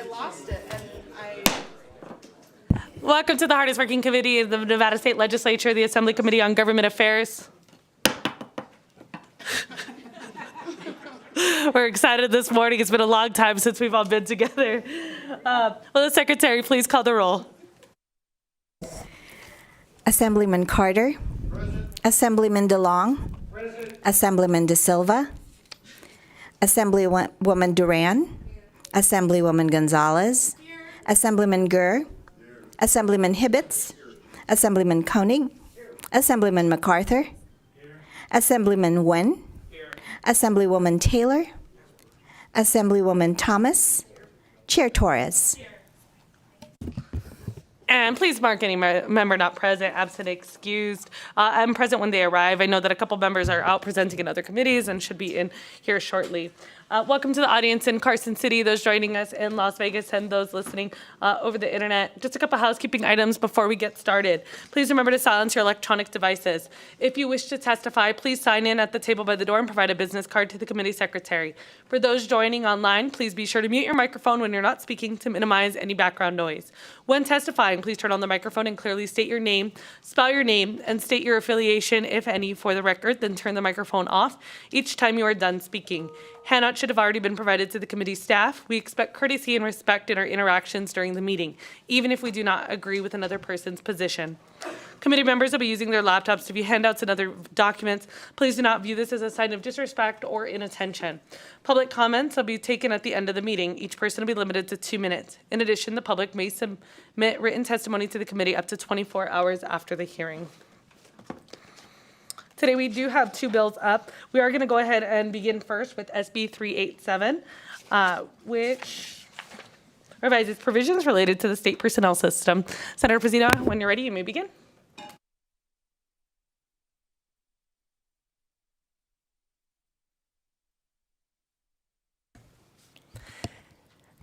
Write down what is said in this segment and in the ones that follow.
lost it, and Welcome to the hardest working committee of the Nevada State Legislature, the Assembly Committee on Government Affairs. We're excited this morning. It's been a long time since we've all been together. Will the Secretary please call the roll? Assemblyman Carter. Present. Assemblyman DeLong. Present. Assemblyman De Silva. Assemblywoman Duran. Here. Assemblywoman Gonzalez. Here. Assemblyman Gurr. Here. Assemblyman Hibbets. Here. Assemblyman Koenig. Here. Assemblyman MacArthur. Here. Assemblyman Nguyen. Here. Assemblywoman Taylor. Here. Assemblywoman Thomas. Here. Chair Torres. Here. And please mark any member not present, absent, excused. I'm present when they arrive. I know that a couple members are out presenting in other committees and should be in here shortly. Welcome to the audience in Carson City, those joining us in Las Vegas, and those listening over the internet. Just a couple housekeeping items before we get started. Please remember to silence your electronic devices. If you wish to testify, please sign in at the table by the door and provide a business card to the committee secretary. For those joining online, please be sure to mute your microphone when you're not speaking to minimize any background noise. When testifying, please turn on the microphone and clearly state your name, spell your name, and state your affiliation, if any, for the record, then turn the microphone off each time you are done speaking. Handouts should have already been provided to the committee staff. We expect courtesy and respect in our interactions during the meeting, even if we do not agree with another person's position. Committee members will be using their laptops to view handouts and other documents. Please do not view this as a sign of disrespect or inattention. Public comments will be taken at the end of the meeting. Each person will be limited to 2 minutes. In addition, the public may submit written testimony to the committee up to 24 hours after the hearing. Today we do have 2 bills up. We are going to go ahead and begin first with SB 387, which revises provisions related to the state personnel system. Senator Pazino, when you're ready, you may begin.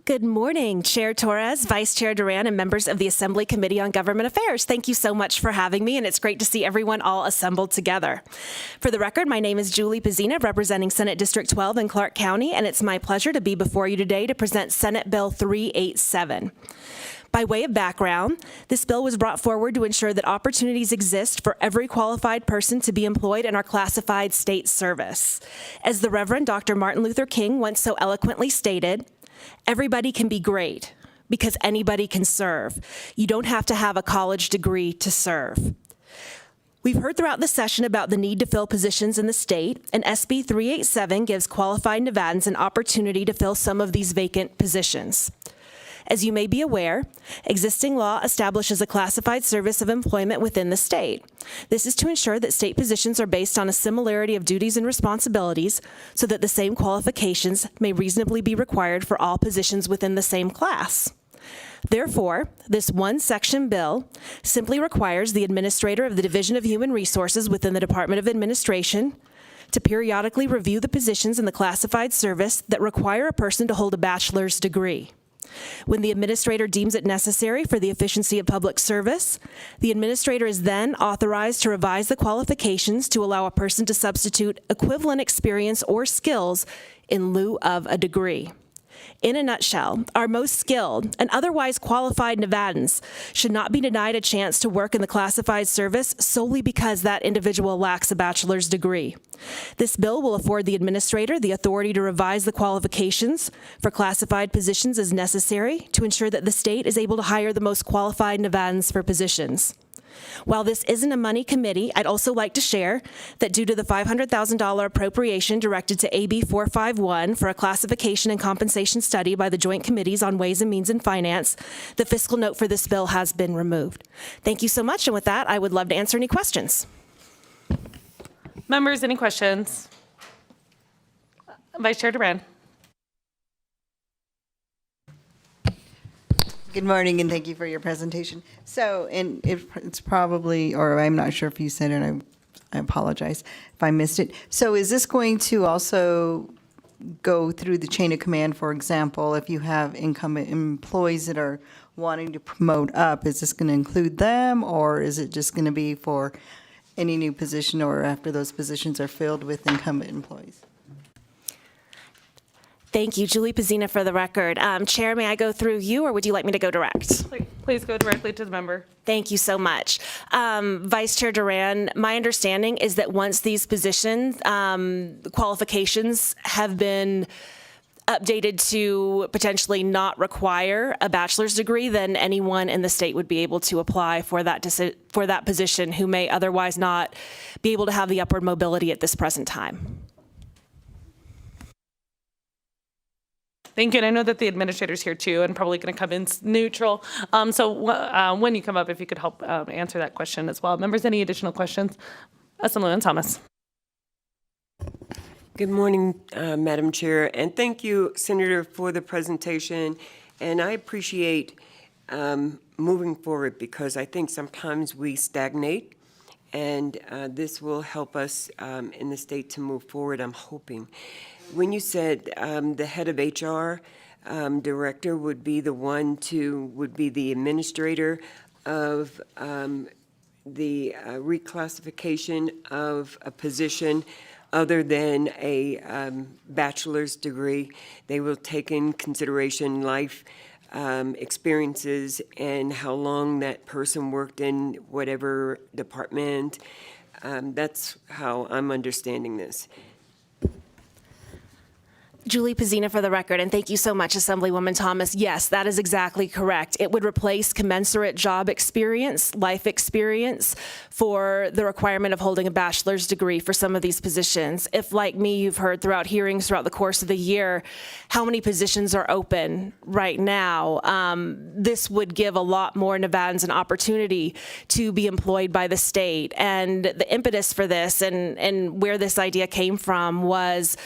Good morning, Chair Torres, Vice Chair Duran, and members of the Assembly Committee on Government Affairs. Thank you so much for having me, and it's great to see everyone all assembled together. For the record, my name is Julie Pazina, representing Senate District 12 in Clark County, and it's my pleasure to be before you today to present Senate Bill 387. By way of background, this bill was brought forward to ensure that opportunities exist for every qualified person to be employed in our classified state service. As the Reverend Dr. Martin Luther King once so eloquently stated, everybody can be great because anybody can serve. You don't have to have a college degree to serve. We've heard throughout the session about the need to fill positions in the state, and SB 387 gives qualified Nevadans an opportunity to fill some of these vacant positions. As you may be aware, existing law establishes a classified service of employment within the state. This is to ensure that state positions are based on a similarity of duties and responsibilities so that the same qualifications may reasonably be required for all positions within the same class. Therefore, this one-section bill simply requires the administrator of the Division of Human Resources within the Department of Administration to periodically review the positions in the classified service that require a person to hold a bachelor's degree. When the administrator deems it necessary for the efficiency of public service, the administrator is then authorized to revise the qualifications to allow a person to substitute equivalent experience or skills in lieu of a degree. In a nutshell, our most skilled and otherwise qualified Nevadans should not be denied a chance to work in the classified service solely because that individual lacks a bachelor's degree. This bill will afford the administrator the authority to revise the qualifications for classified positions as necessary to ensure that the state is able to hire the most qualified Nevadans for positions. While this isn't a money committee, I'd also like to share that due to the $500,000 appropriation directed to AB 451 for a classification and compensation study by the Joint Committees on Ways and Means and Finance, the fiscal note for this bill has been removed. Thank you so much, and with that, I would love to answer any questions. Members, any questions? Vice Chair Duran. Good morning, and thank you for your presentation. So, and it's probably, or I'm not sure if you said it, I apologize if I missed it. So is this going to also go through the chain of command? For example, if you have incumbent employees that are wanting to promote up, is this going to include them, or is it just going to be for any new position or after those positions are filled with incumbent employees? Thank you. Julie Pizzina for the record. Chair, may I go through you, or would you like me to go direct? Please go directly to the member. Thank you so much. Vice Chair Duran, my understanding is that once these positions, qualifications have been updated to potentially not require a bachelor's degree, then anyone in the state would be able to apply for that position who may otherwise not be able to have the upward mobility at this present time. Thank you. And I know that the administrator's here too and probably going to come in neutral. So when you come up, if you could help answer that question as well. Members, any additional questions? Assemblyman Thomas. Good morning, Madam Chair, and thank you, Senator, for the presentation. And I appreciate moving forward because I think sometimes we stagnate, and this will help us in the state to move forward, I'm hoping. When you said the head of HR director would be the administrator of the reclassification of a position other than a bachelor's degree, they will take in consideration life experiences and how long that person worked in whatever department. That's how I'm understanding this. Julie Pizzina for the record, and thank you so much, Assemblywoman Thomas. Yes, that is exactly correct. It would replace commensurate job experience, life experience, for the requirement of holding a bachelor's degree for some of these positions. If, like me, you've heard throughout hearings throughout the course of the year how many positions are open right now, this would give a lot more Nevadans an opportunity to be employed by the state. And the impetus for this and where this idea came from was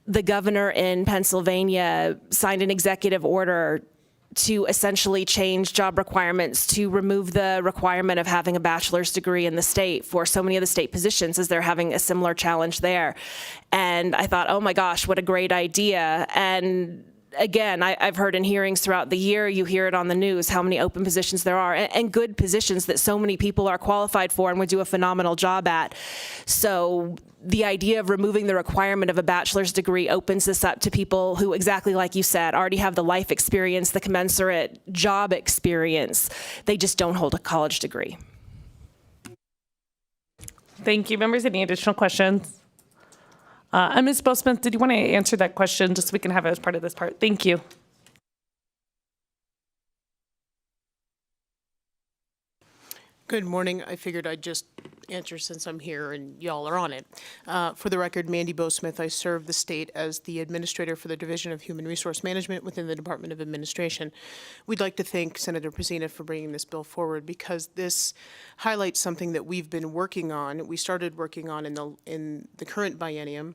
the governor in Pennsylvania signed an executive order to essentially change job requirements to remove the requirement of having a bachelor's degree in the state for so many of the state positions, as they're having a similar challenge there. And I thought, oh my gosh, what a great idea. And again, I've heard in hearings throughout the year, you hear it on the news, how many open positions there are, and good positions that so many people are qualified for and would do a phenomenal job at. So the idea of removing the requirement of a bachelor's degree opens this up to people who, exactly like you said, already have the life experience, the commensurate job experience. They just don't hold a college degree. Thank you. Members, any additional questions? Ms. Bosmith, did you want to answer that question just so we can have it as part of this part? Thank you. Good morning. I figured I'd just answer since I'm here and y'all are on it. For the record, Mandy Bosmith, I serve the state as the administrator for the Division of Human Resource Management within the Department of Administration. We'd like to thank Senator Pizzina for bringing this bill forward because this highlights something that we've been working on. We started working on in the current biennium,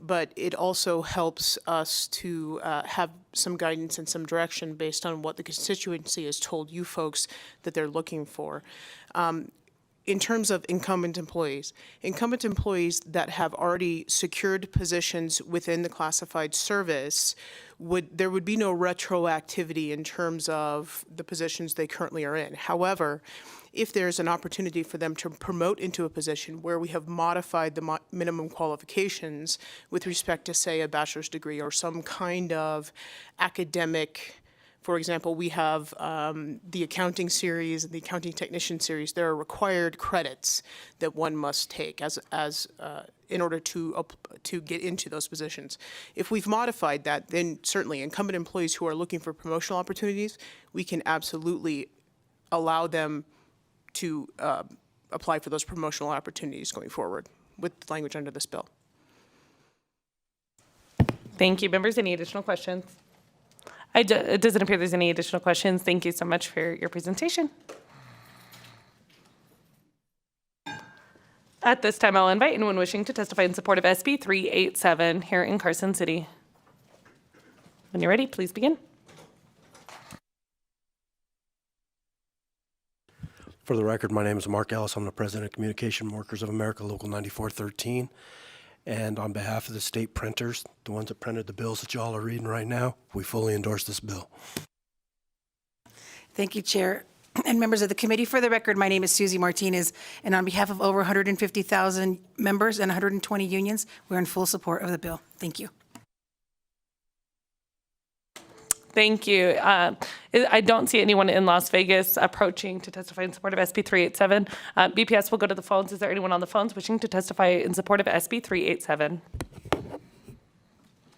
but it also helps us to have some guidance and some direction based on what the constituency has told you folks that they're looking for. In terms of incumbent employees that have already secured positions within the classified service, there would be no retroactivity in terms of the positions they currently are in. However, if there's an opportunity for them to promote into a position where we have modified the minimum qualifications with respect to, say, a bachelor's degree or some kind of academic. For example, we have the accounting series and the accounting technician series. There are required credits that one must take in order to get into those positions. If we've modified that, then certainly incumbent employees who are looking for promotional opportunities, we can absolutely allow them to apply for those promotional opportunities going forward with language under this bill. Thank you. Members, any additional questions? It doesn't appear there's any additional questions. Thank you so much for your presentation. At this time, I'll invite anyone wishing to testify in support of SB 387 here in Carson City. When you're ready, please begin. For the record, my name is Mark Ellis. I'm the president of Communication Workers of America, Local 9413. And on behalf of the state printers, the ones that printed the bills that y'all are reading right now, we fully endorse this bill. Thank you, Chair and members of the committee. For the record, my name is Susie Martinez, and on behalf of over 150,000 members and 120 unions, we're in full support of the bill. Thank you. Thank you. I don't see anyone in Las Vegas approaching to testify in support of SB 387. BPS will go to the phones. Is there anyone on the phones wishing to testify in support of SB 387?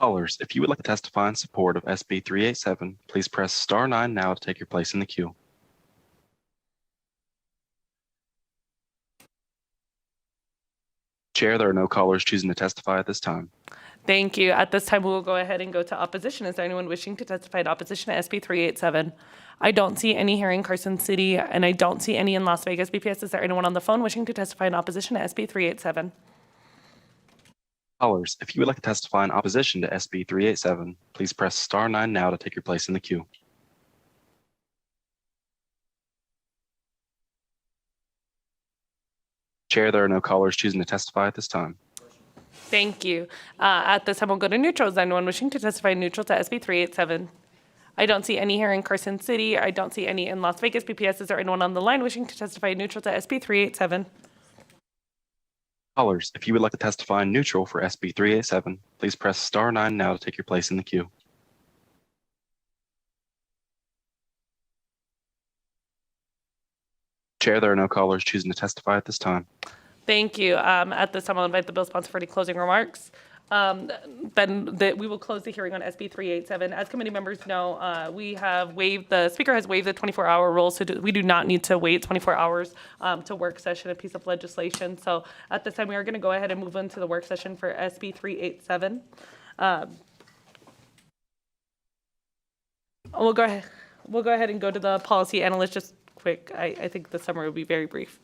Callers, if you would like to testify in support of SB 387, please press star 9 now to take your place in the queue. Chair, there are no callers choosing to testify at this time. Thank you. At this time, we will go ahead and go to opposition. Is there anyone wishing to testify in opposition to SB 387? I don't see any here in Carson City, and I don't see any in Las Vegas. BPS, is there anyone on the phone wishing to testify in opposition to SB 387? Callers, if you would like to testify in opposition to SB 387, please press star 9 now to take your place in the queue. Chair, there are no callers choosing to testify at this time. Thank you. At this time, we'll go to neutral. Is there anyone wishing to testify neutral to SB 387? I don't see any here in Carson City. I don't see any in Las Vegas. BPS, is there anyone on the line wishing to testify neutral to SB 387? Callers, if you would like to testify neutral for SB 387, please press star 9 now to take your place in the queue. Chair, there are no callers choosing to testify at this time. Thank you. At this time, I'll invite the bill sponsor for any closing remarks. We will close the hearing on SB 387. As committee members know, the speaker has waived the 24-hour rule, so we do not need to wait 24 hours to work session a piece of legislation. So at this time, we are going to go ahead and move into the work session for SB 387. We'll go ahead and go to the policy analyst just quick. I think the summary will be very brief.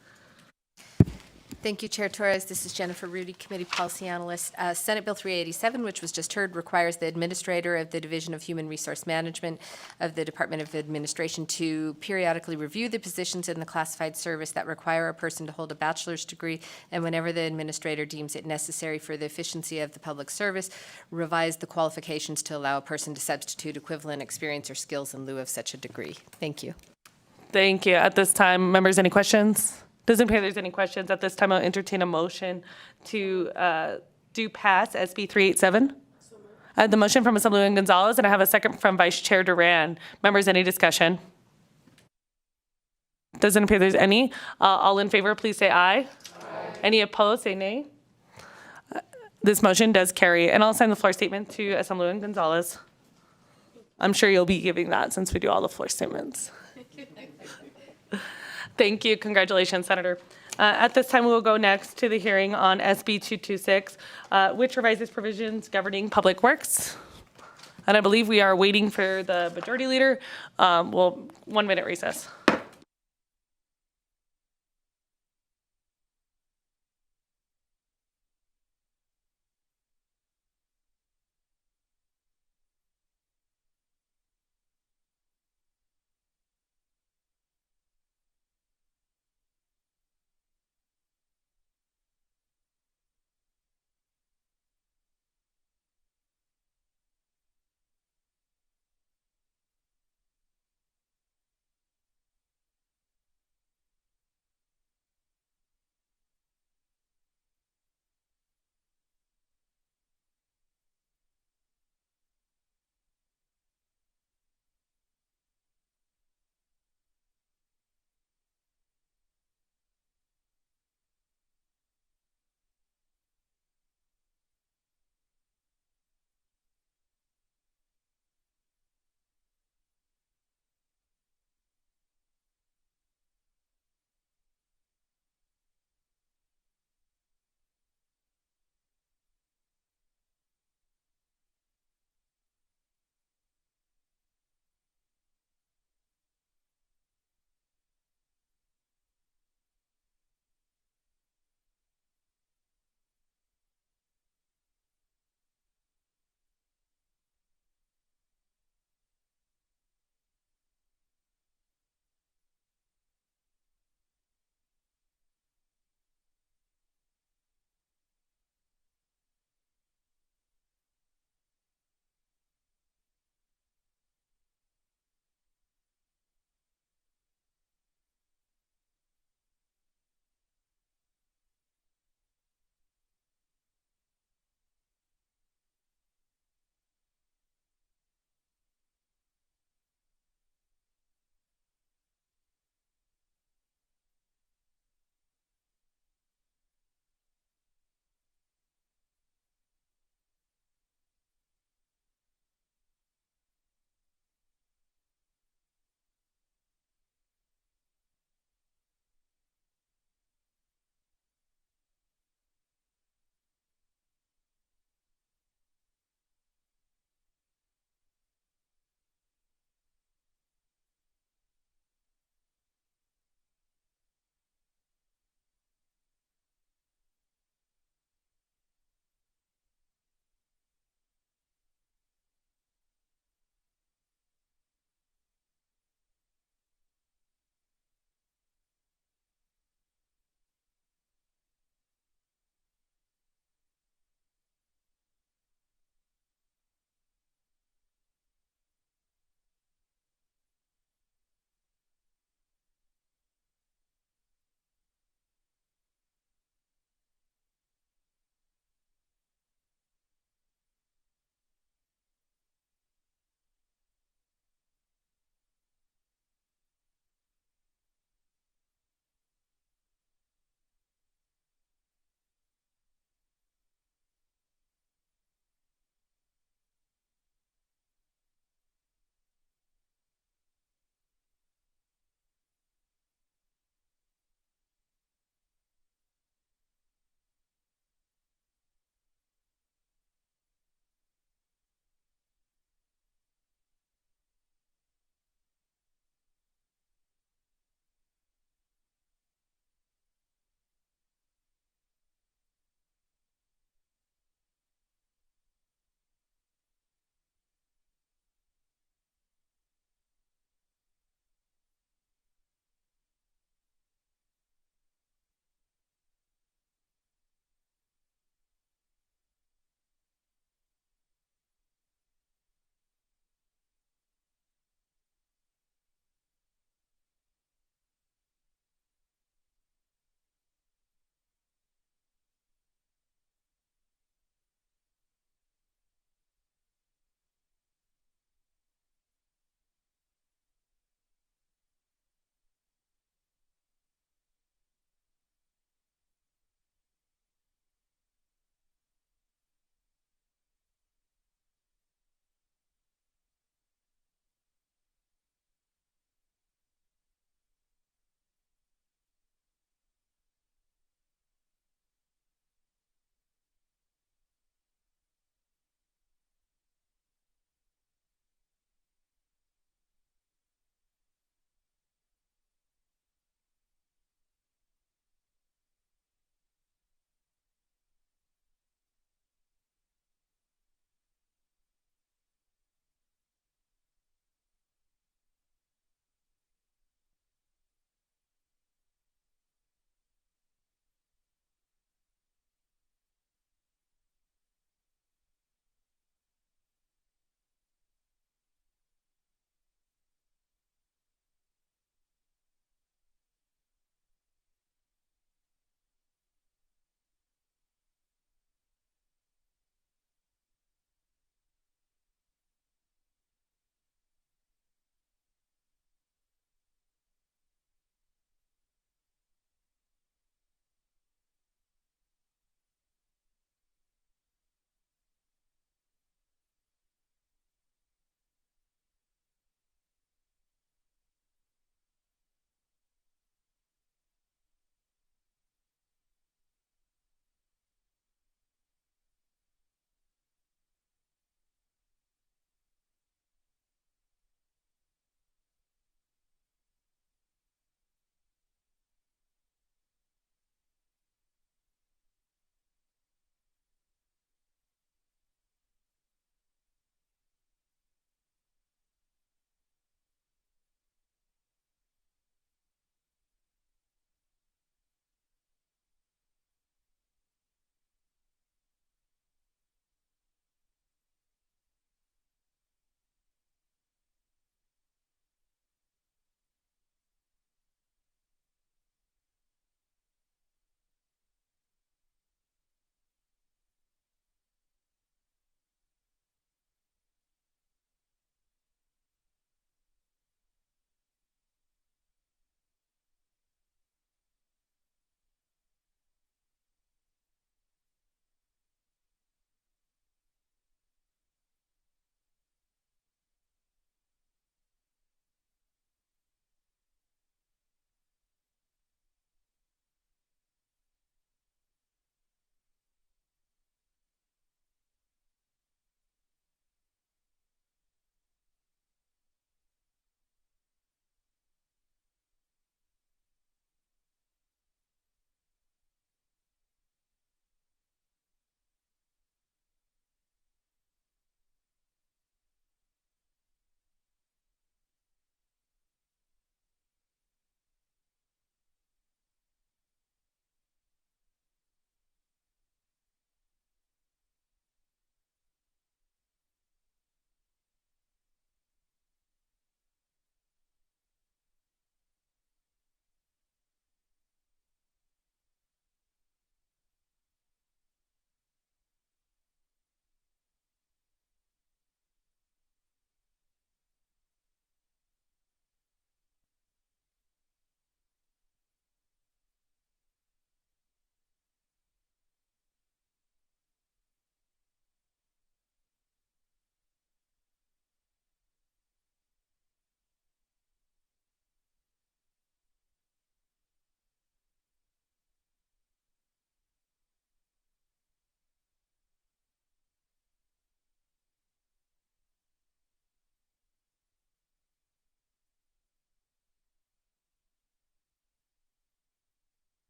Thank you, Chair Torres. This is Jennifer Rudy, Committee Policy Analyst. Senate Bill 387, which was just heard, requires the Administrator of the Division of Human Resource Management of the Department of Administration to periodically review the positions in the classified service that require a person to hold a bachelor's degree, and whenever the Administrator deems it necessary for the efficiency of the public service, revise the qualifications to allow a person to substitute equivalent experience or skills in lieu of such a degree. Thank you. Thank you. At this time, members, any questions? Doesn't appear there's any questions. At this time, I'll entertain a motion to do pass SB 387. I have the motion from Assemblywoman Gonzalez, and I have a second from Vice Chair Duran. Members, any discussion? Doesn't appear there's any. All in favor, please say aye. Aye. Any opposed, say nay. This motion does carry. And I'll assign the floor statement to Assemblywoman Gonzalez. I'm sure you'll be giving that since we do all the floor statements. Thank you. Congratulations, Senator. At this time, we will go next to the hearing on SB 226, which revises provisions governing public works. And I believe we are waiting for the majority leader. 1 minute recess.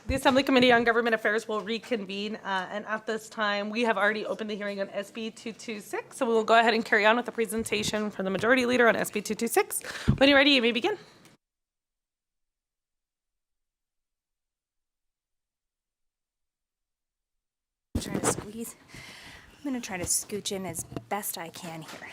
The Assembly Committee on Government Affairs will reconvene, and at this time, we have already opened the hearing on SB 226, so we will go ahead and carry on with the presentation from the Majority Leader on SB 226. When you're ready, you may begin. Trying to squeeze. I'm going to try to scooch in as best I can here.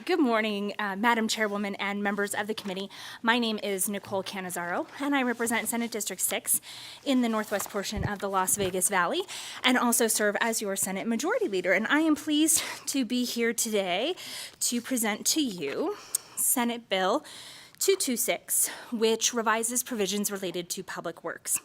Good morning, Madam Chairwoman and members of the committee. My name is Nicole Canizaro, and I represent Senate District 6 in the northwest portion of the Las Vegas Valley, and also serve as your Senate Majority Leader. And I am pleased to be here today to present to you Senate Bill 226, which revises provisions related to public works.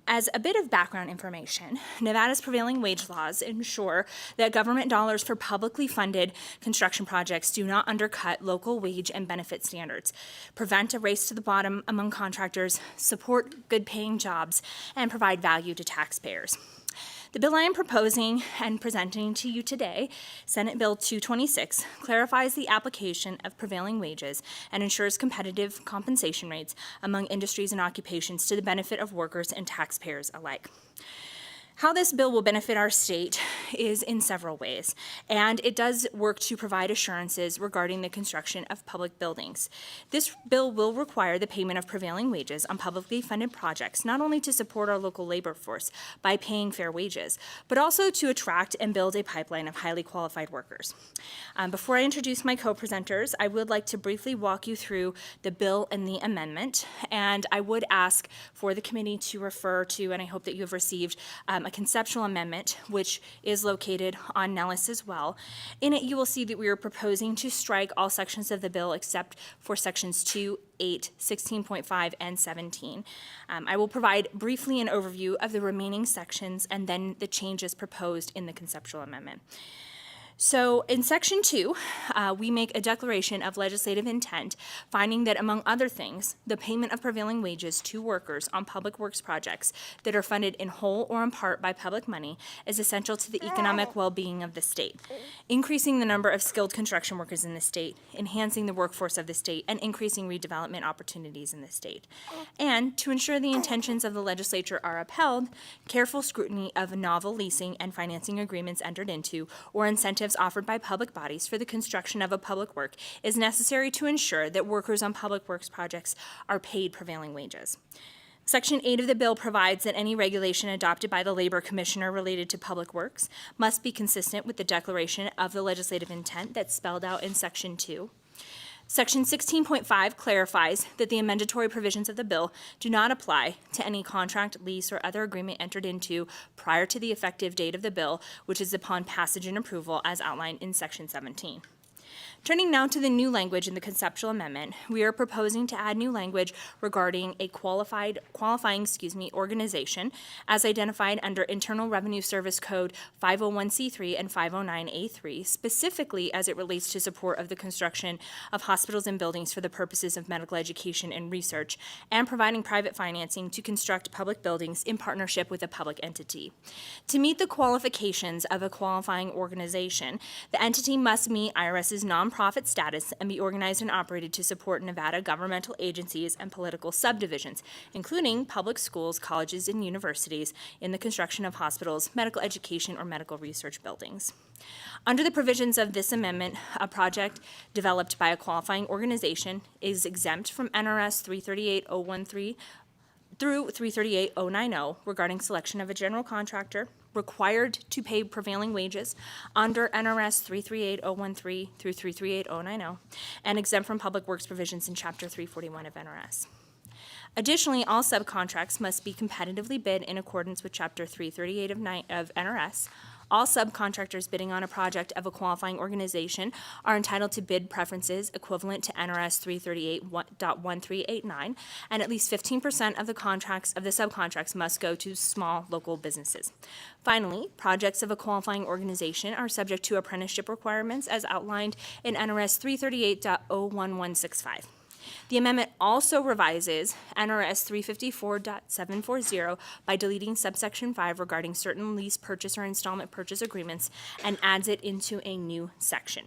As a bit of background information, Nevada's prevailing wage laws ensure that government dollars for publicly funded construction projects do not undercut local wage and benefit standards, prevent a race to the bottom among contractors, support good-paying jobs, and provide value to taxpayers. The bill I am proposing and presenting to you today, Senate Bill 226, clarifies the application of prevailing wages and ensures competitive compensation rates among industries and occupations to the benefit of workers and taxpayers alike. How this bill will benefit our state is in several ways, and it does work to provide assurances regarding the construction of public buildings. This bill will require the payment of prevailing wages on publicly funded projects, not only to support our local labor force by paying fair wages, but also to attract and build a pipeline of highly qualified workers. Before I introduce my co-presenters, I would like to briefly walk you through the bill and the amendment, and I would ask for the committee to refer to, and I hope that you have received, a conceptual amendment, which is located on Nellis as well. In it, you will see that we are proposing to strike all sections of the bill except for sections 2, 8, 16.5, and 17. I will provide briefly an overview of the remaining sections and then the changes proposed in the conceptual amendment. So in Section 2, we make a declaration of legislative intent, finding that, among other things, the payment of prevailing wages to workers on public works projects that are funded in whole or in part by public money is essential to the economic well-being of the state, increasing the number of skilled construction workers in the state, enhancing the workforce of the state, and increasing redevelopment opportunities in the state. And to ensure the intentions of the legislature are upheld, careful scrutiny of novel leasing and financing agreements entered into or incentives offered by public bodies for the construction of a public work is necessary to ensure that workers on public works projects are paid prevailing wages. Section 8 of the bill provides that any regulation adopted by the Labor Commissioner related to public works must be consistent with the declaration of the legislative intent that's spelled out in Section 2. Section 16.5 clarifies that the amendatory provisions of the bill do not apply to any contract, lease, or other agreement entered into prior to the effective date of the bill, which is upon passage and approval as outlined in Section 17. Turning now to the new language in the conceptual amendment, we are proposing to add new language regarding a qualifying organization as identified under Internal Revenue Service Code 501c3 and 509a3, specifically as it relates to support of the construction of hospitals and buildings for the purposes of medical education and research, and providing private financing to construct public buildings in partnership with a public entity. To meet the qualifications of a qualifying organization, the entity must meet IRS's nonprofit status and be organized and operated to support Nevada governmental agencies and political subdivisions, including public schools, colleges, and universities in the construction of hospitals, medical education, or medical research buildings. Under the provisions of this amendment, a project developed by a qualifying organization is exempt from NRS 338.013 through 338.090 regarding selection of a general contractor, required to pay prevailing wages under NRS 338.013 through 338.090, and exempt from public works provisions in Chapter 341 of NRS. Additionally, all subcontracts must be competitively bid in accordance with Chapter 338 of NRS. All subcontractors bidding on a project of a qualifying organization are entitled to bid preferences equivalent to NRS 338.1389, and at least 15% of the subcontracts must go to small local businesses. Finally, projects of a qualifying organization are subject to apprenticeship requirements as outlined in NRS 338.01165. The amendment also revises NRS 354.740 by deleting subsection 5 regarding certain lease purchase or installment purchase agreements and adds it into a new section.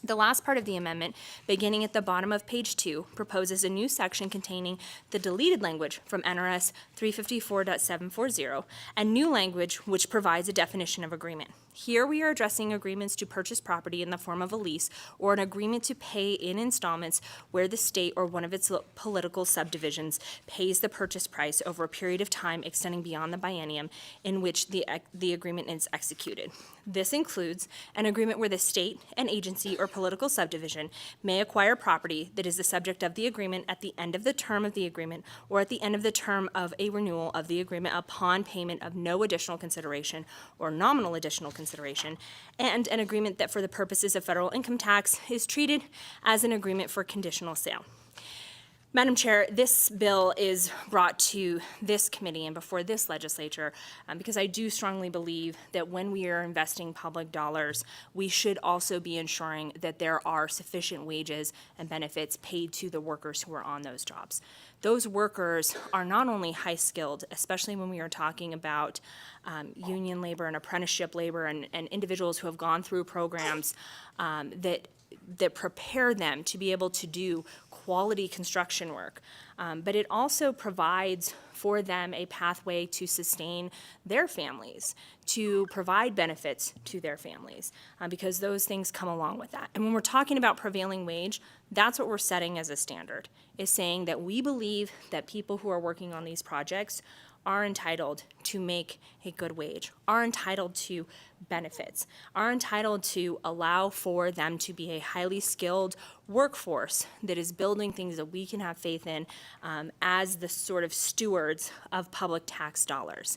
The last part of the amendment, beginning at the bottom of page 2, proposes a new section containing the deleted language from NRS 354.740 and new language which provides a definition of agreement. Here we are addressing agreements to purchase property in the form of a lease or an agreement to pay in installments where the state or one of its political subdivisions pays the purchase price over a period of time extending beyond the biennium in which the agreement is executed. This includes an agreement where the state, an agency, or political subdivision may acquire property that is the subject of the agreement at the end of the term of the agreement or at the end of the term of a renewal of the agreement upon payment of no additional consideration or nominal additional consideration, and an agreement that for the purposes of federal income tax is treated as an agreement for conditional sale. Madam Chair, this bill is brought to this committee and before this legislature because I do strongly believe that when we are investing public dollars, we should also be ensuring that there are sufficient wages and benefits paid to the workers who are on those jobs. Those workers are not only high-skilled, especially when we are talking about union labor and apprenticeship labor and individuals who have gone through programs that prepare them to be able to do quality construction work, but it also provides for them a pathway to sustain their families, to provide benefits to their families, because those things come along with that. And when we're talking about prevailing wage, that's what we're setting as a standard, is saying that we believe that people who are working on these projects are entitled to make a good wage, are entitled to benefits, are entitled to allow for them to be a highly skilled workforce that is building things that we can have faith in as the sort of stewards of public tax dollars.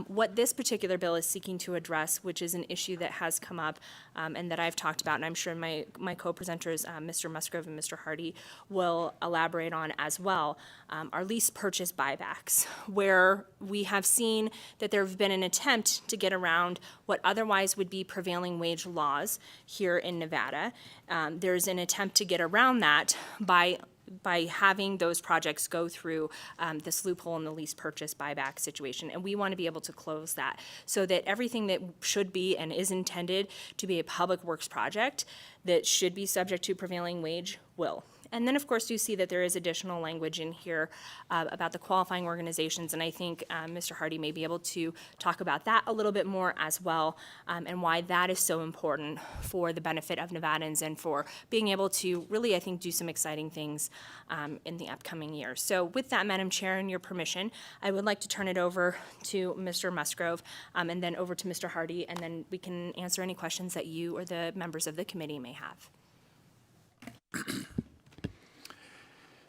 What this particular bill is seeking to address, which is an issue that has come up and that I've talked about, and I'm sure my co-presenters, Mr. Musgrove and Mr. Hardy, will elaborate on as well, are lease purchase buybacks, where we have seen that there have been an attempt to get around what otherwise would be prevailing wage laws here in Nevada. There's an attempt to get around that by having those projects go through this loophole in the lease purchase buyback situation. And we want to be able to close that so that everything that should be and is intended to be a public works project that should be subject to prevailing wage will. And then, of course, you see that there is additional language in here about the qualifying organizations, and I think Mr. Hardy may be able to talk about that a little bit more as well, and why that is so important for the benefit of Nevadans and for being able to really, I think, do some exciting things in the upcoming years. So with that, Madam Chair, and your permission, I would like to turn it over to Mr. Musgrove and then over to Mr. Hardy, and then we can answer any questions that you or the members of the committee may have.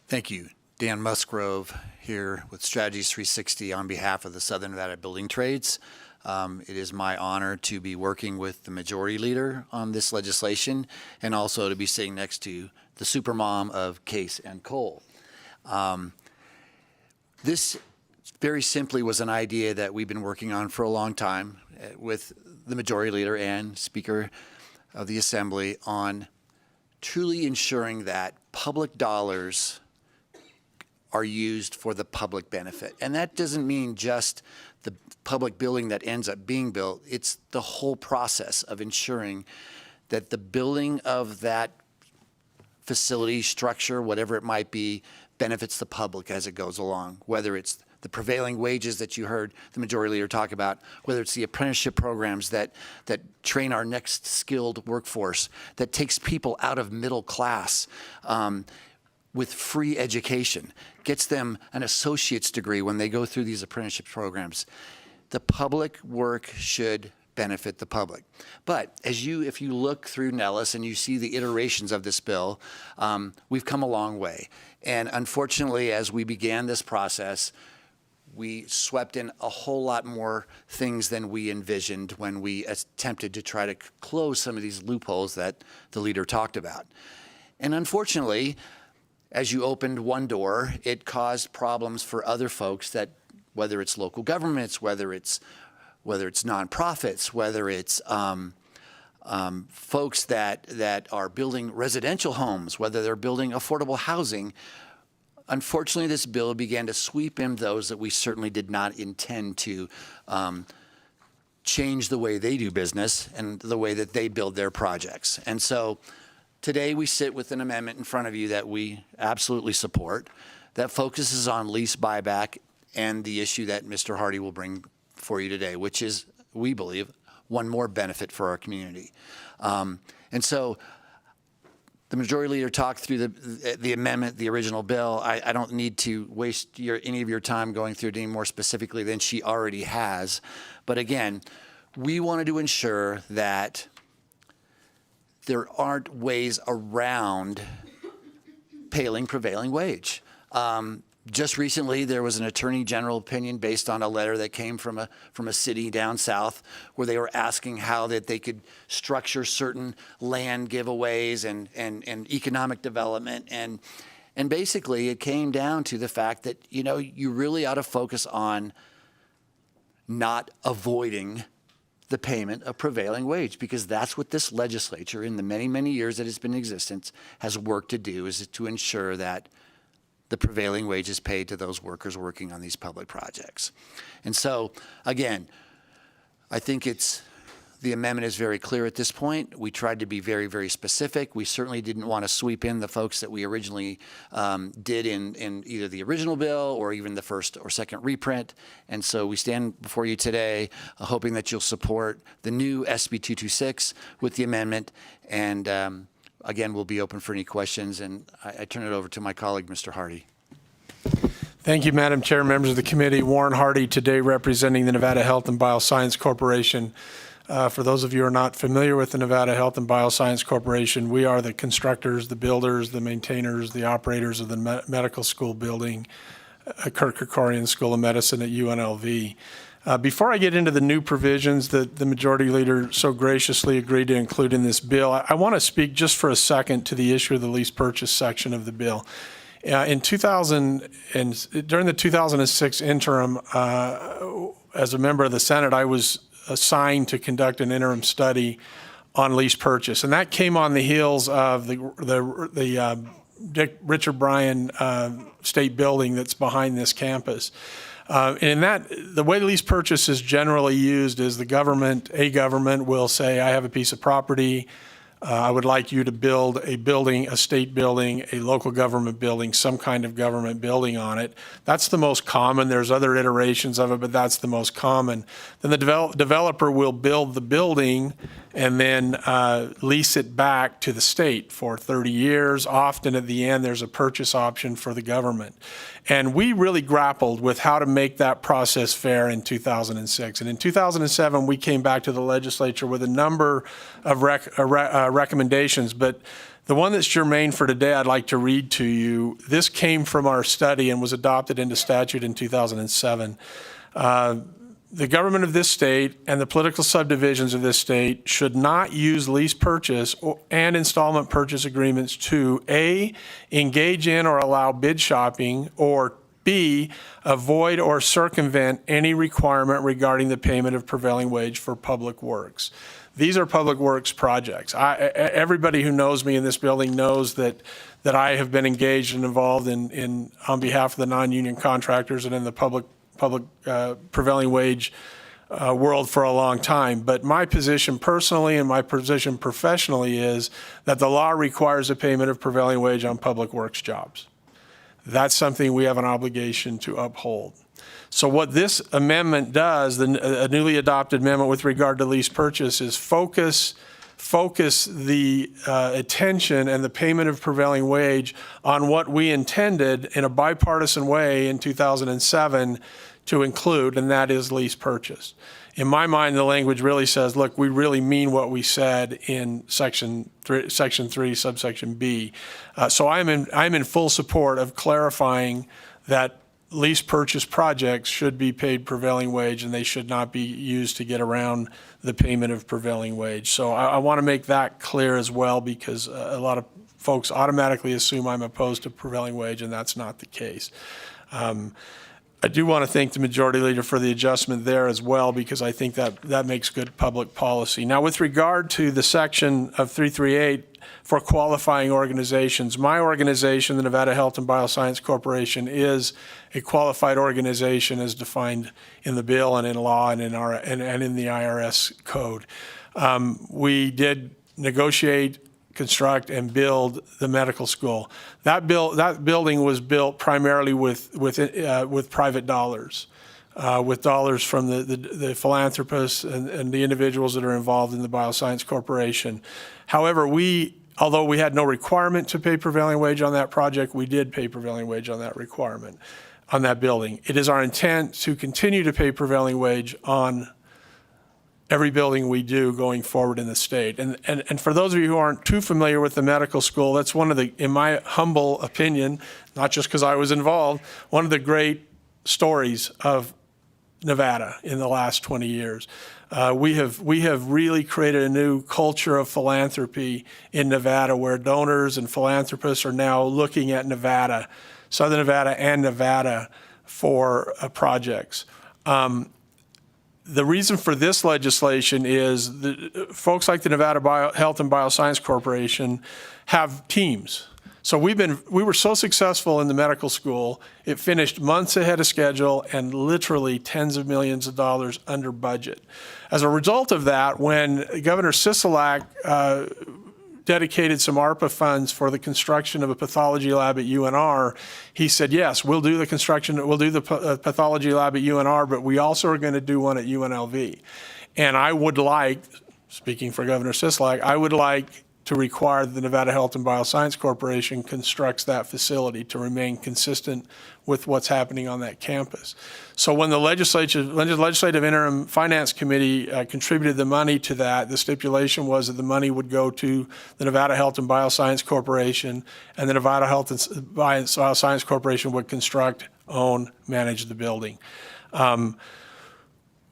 Thank you. Dan Musgrove here with Strategies 360 on behalf of the Southern Nevada Building Trades. It is my honor to be working with the majority leader on this legislation and also to be sitting next to the supermom of Case and Cole. This very simply was an idea that we've been working on for a long time with the majority leader and Speaker of the Assembly on truly ensuring that public dollars are used for the public benefit. And that doesn't mean just the public building that ends up being built. It's the whole process of ensuring that the building of that facility, structure, whatever it might be, benefits the public as it goes along, whether it's the prevailing wages that you heard the majority leader talk about, whether it's the apprenticeship programs that train our next skilled workforce, that takes people out of middle class, with free education, gets them an associate's degree when they go through these apprenticeship programs. The public work should benefit the public. But if you look through Nellis and you see the iterations of this bill, we've come a long way. And unfortunately, as we began this process, we swept in a whole lot more things than we envisioned when we attempted to try to close some of these loopholes that the leader talked about. And unfortunately, as you opened one door, it caused problems for other folks that, whether it's local governments, whether it's nonprofits, whether it's folks that are building residential homes, whether they're building affordable housing. Unfortunately, this bill began to sweep in those that we certainly did not intend to change the way they do business and the way that they build their projects. And so Today, we sit with an amendment in front of you that we absolutely support, that focuses on lease buyback and the issue that Mr. Hardy will bring for you today, which is, we believe, one more benefit for our community. And so the majority leader talked through the amendment, the original bill. I don't need to waste any of your time going through it any more specifically than she already has. But again, we wanted to ensure that there aren't ways around paying prevailing wage. Just recently, there was an attorney general opinion based on a letter that came from a city down south where they were asking how that they could structure certain land giveaways and economic development. And basically, it came down to the fact that, you really ought to focus on not avoiding the payment of prevailing wage, because that's what this legislature, in the many, many years that it's been in existence, has worked to do, is to ensure that the prevailing wage is paid to those workers working on these public projects. And so, again, I think the amendment is very clear at this point. We tried to be very, very specific. We certainly didn't want to sweep in the folks that we originally did in either the original bill or even the first or second reprint. And so we stand before you today hoping that you'll support the new SB 226 with the amendment. And again, we'll be open for any questions. And I turn it over to my colleague, Mr. Hardy. Thank you, Madam Chair, members of the committee. Warren Hardy today representing the Nevada Health and Bioscience Corporation. For those of you who are not familiar with the Nevada Health and Bioscience Corporation, we are the constructors, the builders, the maintainers, the operators of the medical school building, Kirk Kerkorian School of Medicine at UNLV. Before I get into the new provisions that the Majority Leader so graciously agreed to include in this bill, I want to speak just for a second to the issue of the lease purchase section of the bill. In 2000 and during the 2006 interim, as a member of the Senate, I was assigned to conduct an interim study on lease purchase, and that came on the heels of the Richard Bryan State Building that's behind this campus. And the way lease purchase is generally used is a government will say, I have a piece of property, I would like you to build a building, a state building, a local government building, some kind of government building on it. That's the most common. There's other iterations of it, but that's the most common. Then the developer will build the building and then lease it back to the state for 30 years. Often at the end, there's a purchase option for the government. And we really grappled with how to make that process fair in 2006. And in 2007, we came back to the legislature with a number of recommendations. But the one that's germane for today, I'd like to read to you. This came from our study and was adopted into statute in 2007. The government of this state and the political subdivisions of this state should not use lease purchase and installment purchase agreements to A, engage in or allow bid shopping, or B, avoid or circumvent any requirement regarding the payment of prevailing wage for public works. These are public works projects. Everybody who knows me in this building knows that I have been engaged and involved in on behalf of the non-union contractors and in the public prevailing wage world for a long time. But my position personally and my position professionally is that the law requires a payment of prevailing wage on public works jobs. That's something we have an obligation to uphold. So what this amendment does, a newly adopted amendment with regard to lease purchase, is focus the attention and the payment of prevailing wage on what we intended in a bipartisan way in 2007 to include, and that is lease purchase. In my mind, the language really says, look, we really mean what we said in section 3, subsection B. So I'm in full support of clarifying that lease purchase projects should be paid prevailing wage and they should not be used to get around the payment of prevailing wage. So I want to make that clear as well, because a lot of folks automatically assume I'm opposed to prevailing wage, and that's not the case. I do want to thank the Majority Leader for the adjustment there as well, because I think that makes good public policy. Now, with regard to the section of 338 for qualifying organizations, my organization, the Nevada Health and Bioscience Corporation, is a qualified organization as defined in the bill and in law and in the IRS code. We did negotiate construct and build the medical school. That building was built primarily with private dollars, with dollars from the philanthropists and the individuals that are involved in the Bioscience Corporation. However, although we had no requirement to pay prevailing wage on that project, we did pay prevailing wage on that requirement, on that building. It is our intent to continue to pay prevailing wage on every building we do going forward in the state. And for those of you who aren't too familiar with the medical school, that's one of the, in my humble opinion, not just because I was involved, one of the great stories of Nevada in the last 20 years. We have really created a new culture of philanthropy in Nevada where donors and philanthropists are now looking at Nevada, Southern Nevada and Nevada for projects. The reason for this legislation is that folks like the Nevada Health and Bioscience Corporation have teams. So we were so successful in the medical school, it finished months ahead of schedule and literally tens of millions of dollars under budget. As a result of that, when Governor Sisolak dedicated some ARPA funds for the construction of a pathology lab at UNR, he said, yes, we'll do the construction, we'll do the pathology lab at UNR, but we also are going to do one at UNLV. And I would like, speaking for Governor Sisolak, I would like to require that the Nevada Health and Bioscience Corporation constructs that facility to remain consistent with what's happening on that campus. So when the Legislative Interim Finance Committee contributed the money to that, the stipulation was that the money would go to the Nevada Health and Bioscience Corporation, and the Nevada Health and Bioscience Corporation would construct, own, manage the building.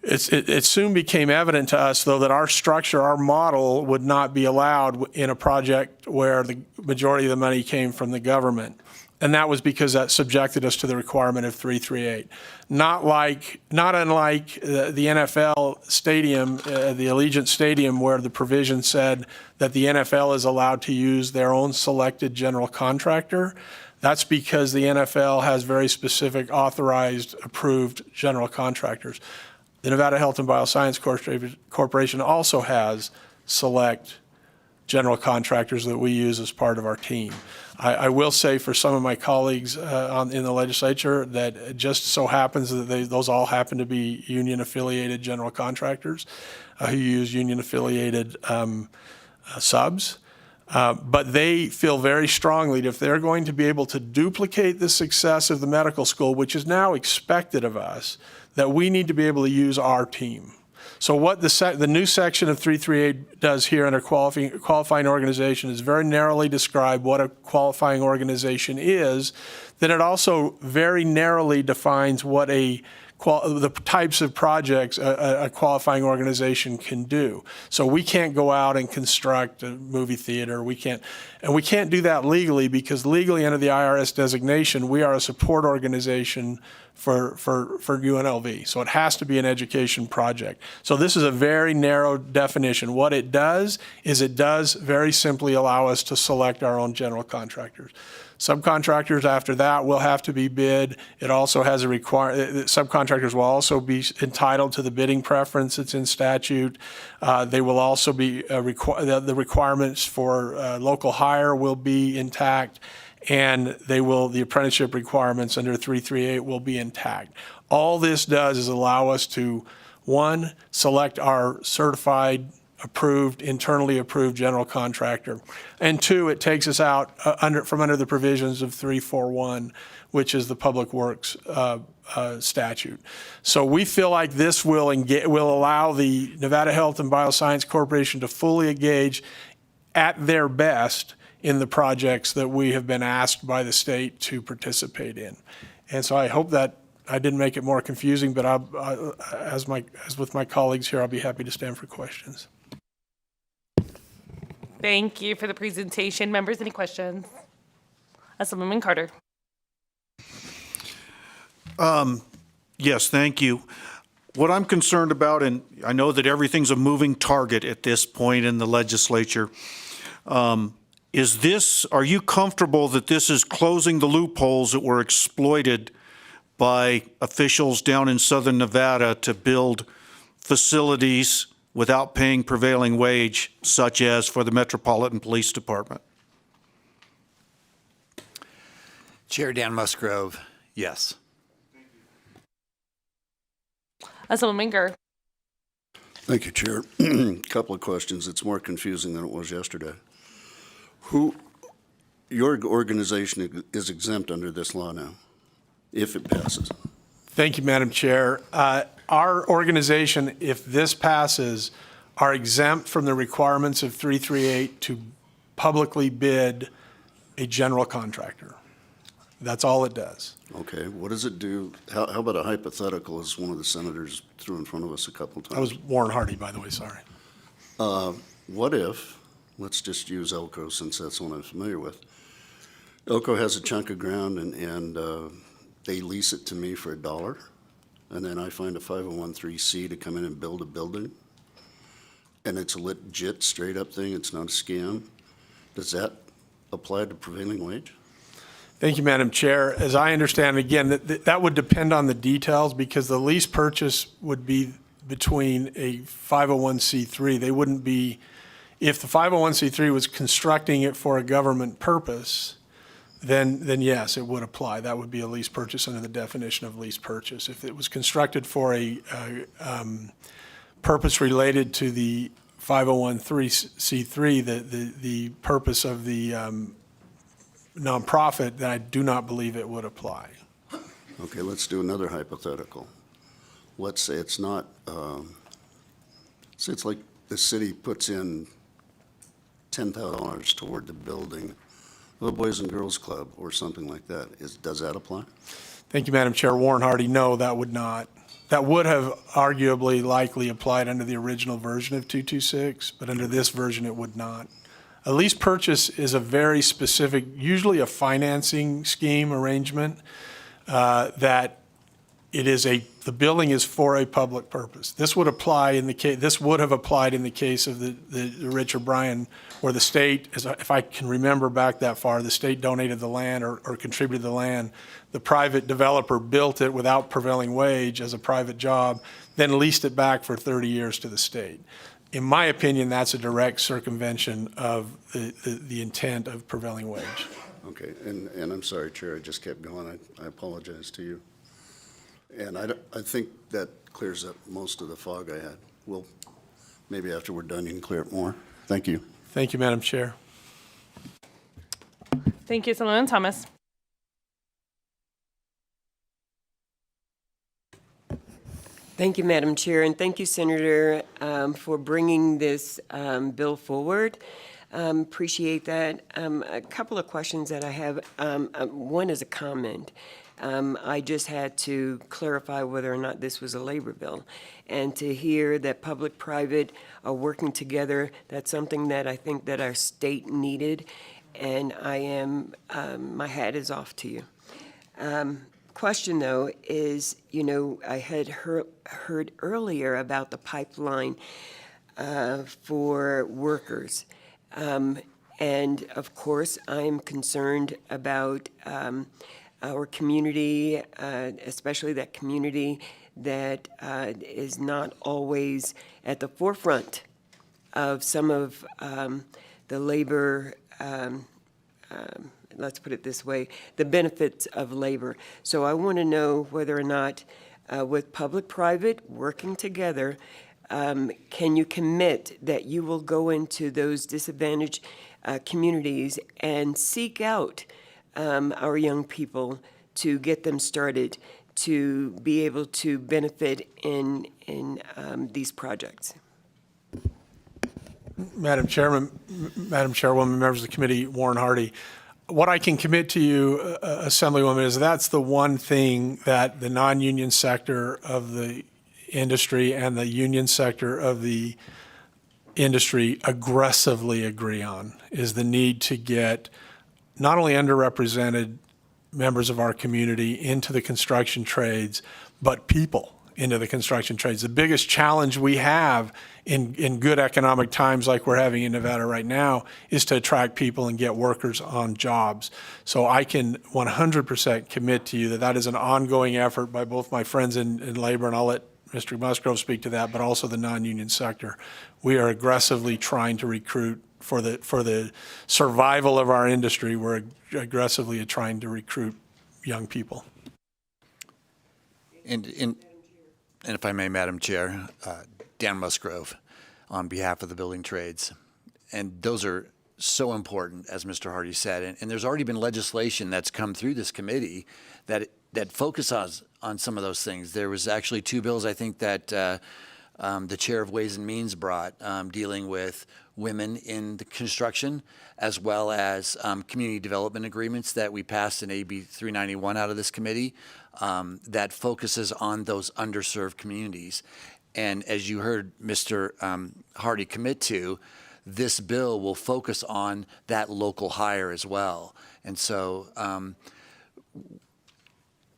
It soon became evident to us, though, that our structure, our model, would not be allowed in a project where the majority of the money came from the government. And that was because that subjected us to the requirement of 338. Not unlike the NFL stadium, the Allegiant Stadium, where the provision said that the NFL is allowed to use their own selected general contractor. That's because the NFL has very specific authorized, approved general contractors. The Nevada Health and Bioscience Corporation also has select general contractors that we use as part of our team. I will say for some of my colleagues in the legislature that it just so happens that those all happen to be union-affiliated general contractors who use union-affiliated subs. But they feel very strongly that if they're going to be able to duplicate the success of the medical school, which is now expected of us, that we need to be able to use our team. So what the new section of 338 does here under qualifying organization is very narrowly describe what a qualifying organization is. Then it also very narrowly defines what the types of projects a qualifying organization can do. So we can't go out and construct a movie theater. We can't do that legally because legally under the IRS designation, we are a support organization for UNLV. So it has to be an education project. So this is a very narrow definition. What it does is it does very simply allow us to select our own general contractors. Subcontractors after that will have to be bid. It also has subcontractors will also be entitled to the bidding preference that's in statute. They will also be, the requirements for local hire will be intact, and the apprenticeship requirements under 338 will be intact. All this does is allow us to, one, select our certified internally approved general contractor. And two, it takes us out from under the provisions of 341, which is the Public Works statute. So we feel like this will allow the Nevada Health and Bioscience Corporation to fully engage at their best in the projects that we have been asked by the state to participate in. And so I hope that I didn't make it more confusing, but as with my colleagues here, I'll be happy to stand for questions. Thank you for the presentation. Members, any questions? Assemblymember Carter. Yes, thank you. What I'm concerned about, and I know that everything's a moving target at this point in the legislature, are you comfortable that this is closing the loopholes that were exploited by officials down in Southern Nevada to build facilities without paying prevailing wage, such as for the Metropolitan Police Department? Chair Dan Musgrove, yes. Assemblymember Gurr. Thank you, Chair. Couple of questions. It's more confusing than it was yesterday. Your organization is exempt under this law now, if it passes? Thank you, Madam Chair. Our organization, if this passes, are exempt from the requirements of 338 to publicly bid a general contractor. That's all it does. Okay, what does it do? How about a hypothetical, as one of the senators threw in front of us a couple times? That was Warren Hardy, by the way, sorry. What if, let's just use Elko since that's one I'm familiar with. Elko has a chunk of ground and they lease it to me for $1, and then I find a 501(c) to come in and build a building, and it's a legit, straight-up thing, it's not a scam. Does that apply to prevailing wage? Thank you, Madam Chair. As I understand, again, that would depend on the details because the lease purchase would be between a 501c3. They wouldn't be, if the 501c3 was constructing it for a government purpose, then yes, it would apply. That would be a lease purchase under the definition of lease purchase. If it was constructed for a purpose related to the 501c3, the purpose of the nonprofit, then I do not believe it would apply. Okay, let's do another hypothetical. Let's say it's not, say it's like the city puts in $10,000 toward the building of a Boys and Girls Club or something like that. Does that apply? Thank you, Madam Chair. Warren Hardy, no, that would not. That would have arguably likely applied under the original version of 226, but under this version it would not. A lease purchase is a very specific, usually a financing scheme arrangement that it is the building is for a public purpose. This would apply in the case, this would have applied in the case of the Richard Bryan, where the state, if I can remember back that far, the state donated the land or contributed the land. The private developer built it without prevailing wage as a private job, then leased it back for 30 years to the state. In my opinion, that's a direct circumvention of the intent of prevailing wage. Okay, and I'm sorry, Chair, I just kept going. I apologize to you. And I think that clears up most of the fog I had. Well, maybe after we're done, you can clear up more. Thank you. Thank you, Madam Chair. Thank you, Assemblyman Thomas. Thank you, Madam Chair, and thank you, Senator, for bringing this bill forward. Appreciate that. A couple of questions that I have. One is a comment. I just had to clarify whether or not this was a labor bill. And to hear that public-private are working together, that's something that I think that our state needed, and I am, my hat is off to you. Question, though, is, I had heard earlier about the pipeline for workers. And, of course, I am concerned about our community, especially that community that is not always at the forefront of some of the labor, let's put it this way, the benefits of labor. So I want to know whether or not with public-private working together, can you commit that you will go into those disadvantaged communities and seek out our young people to get them started to be able to benefit in these projects? Madam Chairwoman, members of the committee, Warren Hardy, what I can commit to you, Assemblywoman, is that's the one thing that the non-union sector of the industry and the union sector of the industry aggressively agree on, is the need to get not only underrepresented members of our community into the construction trades, but people into the construction trades. The biggest challenge we have in good economic times like we're having in Nevada right now is to attract people and get workers on jobs. So I can 100% commit to you that that is an ongoing effort by both my friends in labor, and I'll let Mr. Musgrove speak to that, but also the non-union sector. We are aggressively trying to recruit for the survival of our industry. We're aggressively trying to recruit young people. And if I may, Madam Chair, Dan Musgrove, on behalf of the building trades. And those are so important, as Mr. Hardy said. And there's already been legislation that's come through this committee that focuses on some of those things. There was actually 2 bills, I think, that the Chair of Ways and Means brought dealing with women in the construction, as well as community development agreements that we passed in AB 391 out of this committee that focuses on those underserved communities. And as you heard Mr. Hardy commit to, this bill will focus on that local hire as well. And so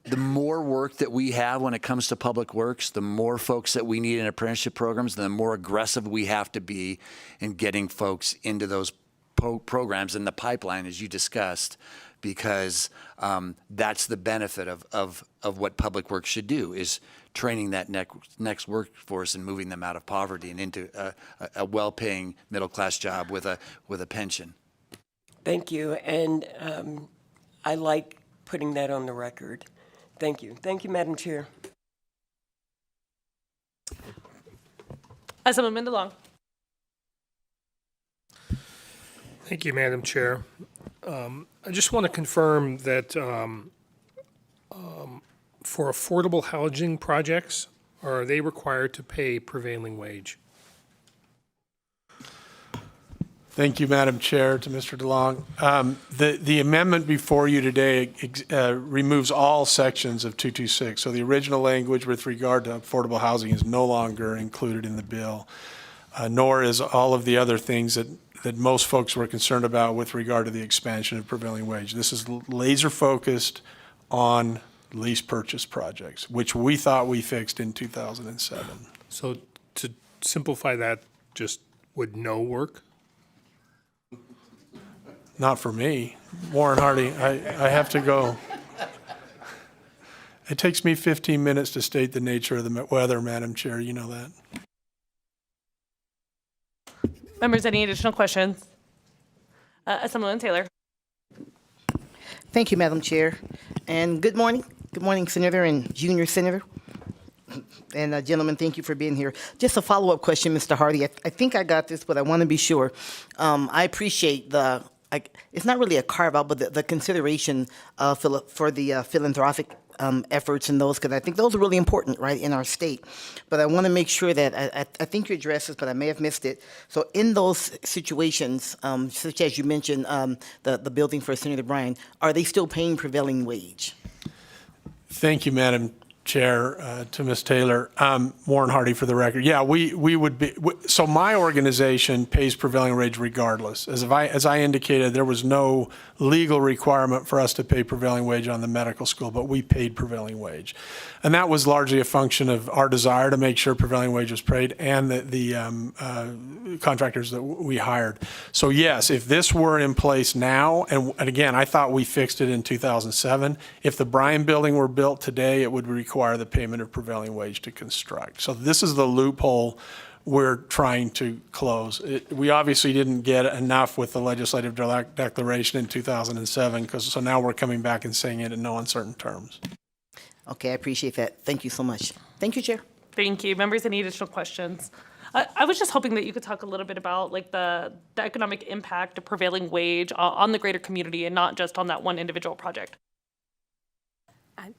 the more work that we have when it comes to public works, the more folks that we need in apprenticeship programs, the more aggressive we have to be in getting folks into those programs in the pipeline, as you discussed, because that's the benefit of what public works should do, is training that next workforce and moving them out of poverty and into a well-paying middle-class job with a pension. Thank you, and I like putting that on the record. Thank you. Thank you, Madam Chair. Assemblyman DeLong. Thank you, Madam Chair. I just want to confirm that for affordable housing projects, are they required to pay prevailing wage? Thank you, Madam Chair, to Mr. DeLong. The amendment before you today removes all sections of 226. So the original language with regard to affordable housing is no longer included in the bill, nor is all of the other things that most folks were concerned about with regard to the expansion of prevailing wage. This is laser focused on lease purchase projects, which we thought we fixed in 2007. So to simplify that, just would no work? Not for me. Warren Hardy, I have to go. It takes me 15 minutes to state the nature of the weather, Madam Chair. You know that. Members, any additional questions? Assemblyman Taylor. Thank you, Madam Chair. And good morning. Good morning, Senator and Junior Senator. And gentlemen, thank you for being here. Just a follow-up question, Mr. Hardy. I think I got this, but I want to be sure. I appreciate it's not really a carve-out, but the consideration for the philanthropic efforts and those, because I think those are really important, right, in our state. But I want to make sure that, I think you addressed this, but I may have missed it. So in those situations, such as you mentioned, the building for Senator Bryan, are they still paying prevailing wage? Thank you, Madam Chair, to Ms. Taylor. Warren Hardy for the record. Yeah, we would be, so my organization pays prevailing wage regardless. As I indicated, there was no legal requirement for us to pay prevailing wage on the medical school, but we paid prevailing wage. And that was largely a function of our desire to make sure prevailing wage was paid and the contractors that we hired. So yes, if this were in place now, and again, I thought we fixed it in 2007, if the Bryan building were built today, it would require the payment of prevailing wage to construct. So this is the loophole we're trying to close. We obviously didn't get enough with the legislative declaration in 2007, so now we're coming back and saying it in no uncertain terms. Okay, I appreciate that. Thank you so much. Thank you, Chair. Thank you. Members, any additional questions? I was just hoping that you could talk a little bit about like the economic impact of prevailing wage on the greater community and not just on that one individual project.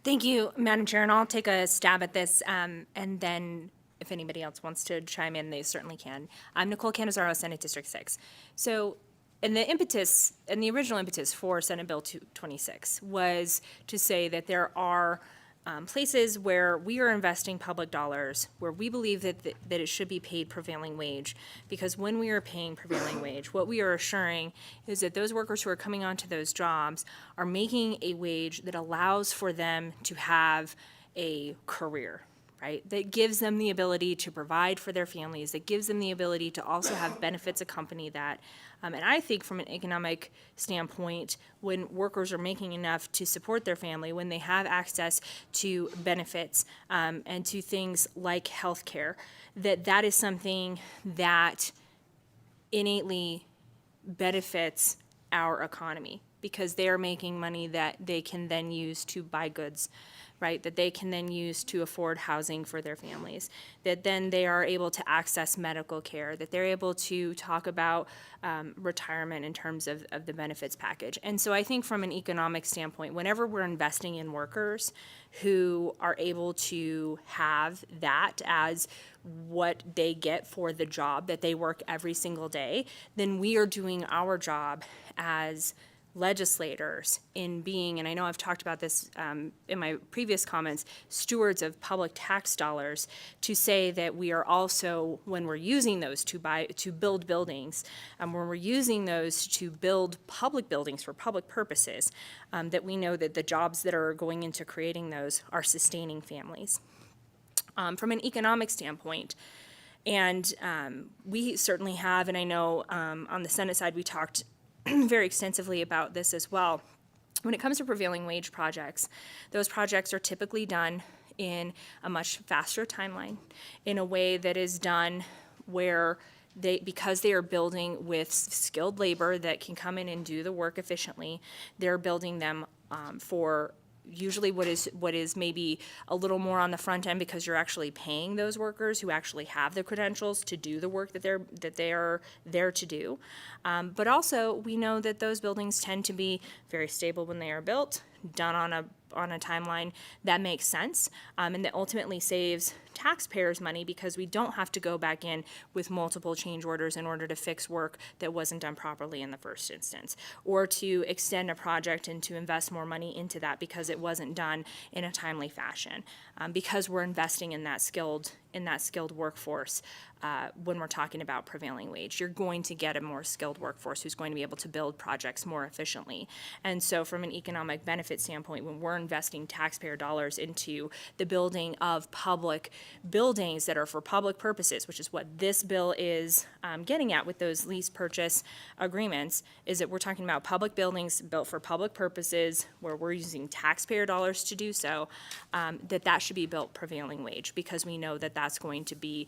Thank you, Madam Chair, and I'll take a stab at this, and then if anybody else wants to chime in, they certainly can. I'm Nicole Canizaro, Senate District 6. So, and the original impetus for Senate Bill 226 was to say that there are places where we are investing public dollars, where we believe that it should be paid prevailing wage, because when we are paying prevailing wage, what we are assuring is that those workers who are coming onto those jobs are making a wage that allows for them to have a career, right? That gives them the ability to provide for their families, that gives them the ability to also have benefits accompany that. And I think from an economic standpoint, when workers are making enough to support their family, when they have access to benefits and to things like health care, that is something that innately benefits our economy because they're making money that they can then use to buy goods, right? That they can then use to afford housing for their families, that then they are able to access medical care, that they're able to talk about retirement in terms of the benefits package. And so I think from an economic standpoint, whenever we're investing in workers who are able to have that as what they get for the job that they work every single day, then we are doing our job as legislators in being, and I know I've talked about this in my previous comments, stewards of public tax dollars, to say that we are also, when we're using those to build buildings, when we're using those to build public buildings for public purposes, that we know that the jobs that are going into creating those are sustaining families. From an economic standpoint, and we certainly have, and I know on the Senate side we talked very extensively about this as well. When it comes to prevailing wage projects, those projects are typically done in a much faster timeline, in a way that is done where because they are building with skilled labor that can come in and do the work efficiently, they're building them for usually what is maybe a little more on the front end because you're actually paying those workers who actually have the credentials to do the work that they are there to do. But also we know that those buildings tend to be very stable when they are built, done on a timeline that makes sense, and that ultimately saves taxpayers money because we don't have to go back in with multiple change orders in order to fix work that wasn't done properly in the first instance, or to extend a project and to invest more money into that because it wasn't done in a timely fashion. Because we're investing in that skilled workforce when we're talking about prevailing wage. You're going to get a more skilled workforce who's going to be able to build projects more efficiently. And so from an economic benefit standpoint, when we're investing taxpayer dollars into the building of public buildings that are for public purposes, which is what this bill is getting at with those lease purchase agreements, is that we're talking about public buildings built for public purposes where we're using taxpayer dollars to do so, that should be built prevailing wage because we know that that's going to be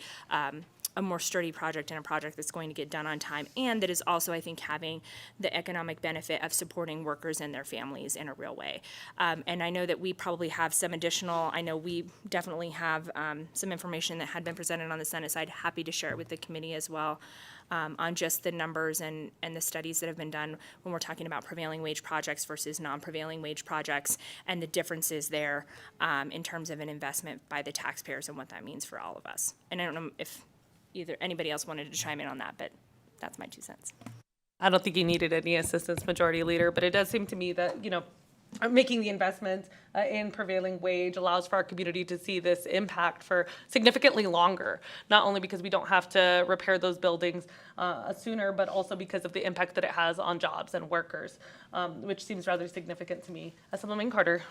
a more sturdy project and a project that's going to get done on time, and that is also, I think, having the economic benefit of supporting workers and their families in a real way. And I know that we probably have some additional, I know we definitely have some information that had been presented on the Senate side, happy to share it with the committee as well, on just the numbers and the studies that have been done when we're talking about prevailing wage projects versus non-prevailing wage projects and the differences there in terms of an investment by the taxpayers and what that means for all of us. And I don't know if anybody else wanted to chime in on that, but that's my 2 cents. I don't think you needed any assistance, Majority Leader, but it does seem to me that, making the investment in prevailing wage allows for our community to see this impact for significantly longer, not only because we don't have to repair those buildings sooner, but also because of the impact that it has on jobs and workers, which seems rather significant to me. Assemblyman Carter.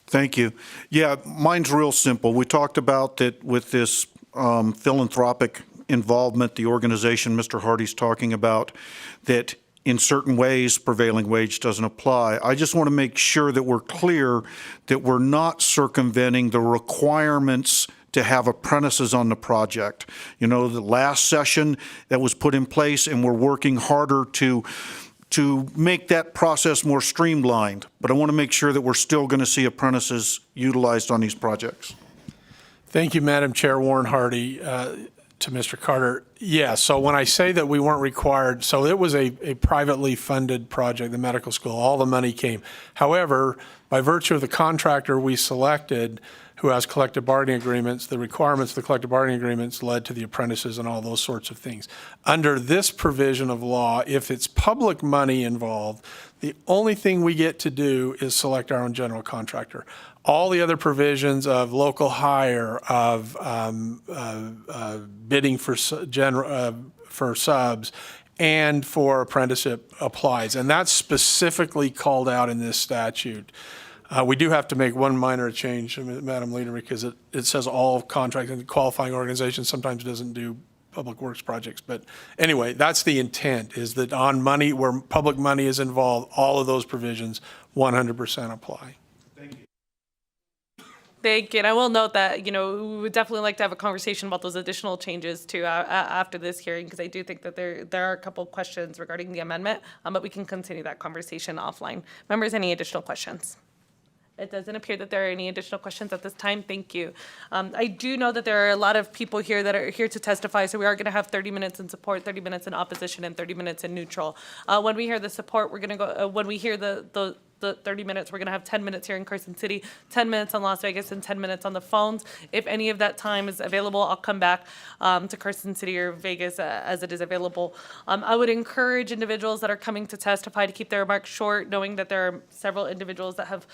Thank you. Yeah, mine's real simple. We talked about that with this philanthropic involvement, the organization Mr. Hardy's talking about, that in certain ways prevailing wage doesn't apply. I just want to make sure that we're clear that we're not circumventing the requirements to have apprentices on the project. The last session that was put in place, and we're working harder to make that process more streamlined. But I want to make sure that we're still going to see apprentices utilized on these projects. Thank you, Madam Chair. Warren Hardy. To Mr. Carter. Yeah, so when I say that we weren't required, so it was a privately funded project, the medical school, all the money came. However, by virtue of the contractor we selected, who has collective bargaining agreements, the requirements of the collective bargaining agreements led to the apprentices and all those sorts of things. Under this provision of law, if it's public money involved, the only thing we get to do is select our own general contractor. All the other provisions of local hire, of bidding for subs, and for apprenticeship applies. And that's specifically called out in this statute. We do have to make one minor change, Madam Leader, because it says all contracting qualifying organizations sometimes doesn't do public works projects. But anyway, that's the intent, is that on money, where public money is involved, all of those provisions 100% apply. Thank you. And I will note that, we would definitely like to have a conversation about those additional changes too after this hearing, because I do think that there are a couple of questions regarding the amendment, but we can continue that conversation offline. Members, any additional questions? It doesn't appear that there are any additional questions at this time. Thank you. I do know that there are a lot of people here that are here to testify, so we are going to have 30 minutes in support, 30 minutes in opposition, and 30 minutes in neutral. When we hear the support, we're going to go, when we hear the 30 minutes, we're going to have 10 minutes here in Carson City, 10 minutes on Las Vegas, and 10 minutes on the phones. If any of that time is available, I'll come back to Carson City or Vegas as it is available. I would encourage individuals that are coming to testify to keep their remarks short, knowing that there are several individuals that have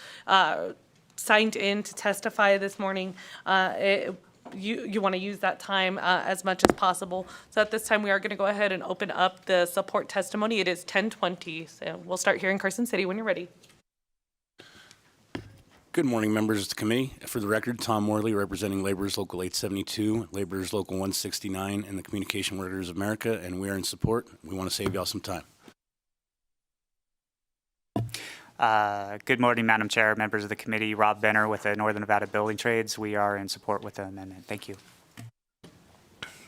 signed in to testify this morning. You want to use that time as much as possible. So at this time, we are going to go ahead and open up the support testimony. It is 10:20, so we'll start here in Carson City when you're ready. Good morning, members of the committee. For the record, Tom Morley, representing Laborers Local 872, Laborers Local 169, and the Communication Workers of America, and we are in support. We want to save y'all some time. Good morning, Madam Chair, members of the committee. Rob Benner with the Northern Nevada Building Trades. We are in support with the amendment. Thank you.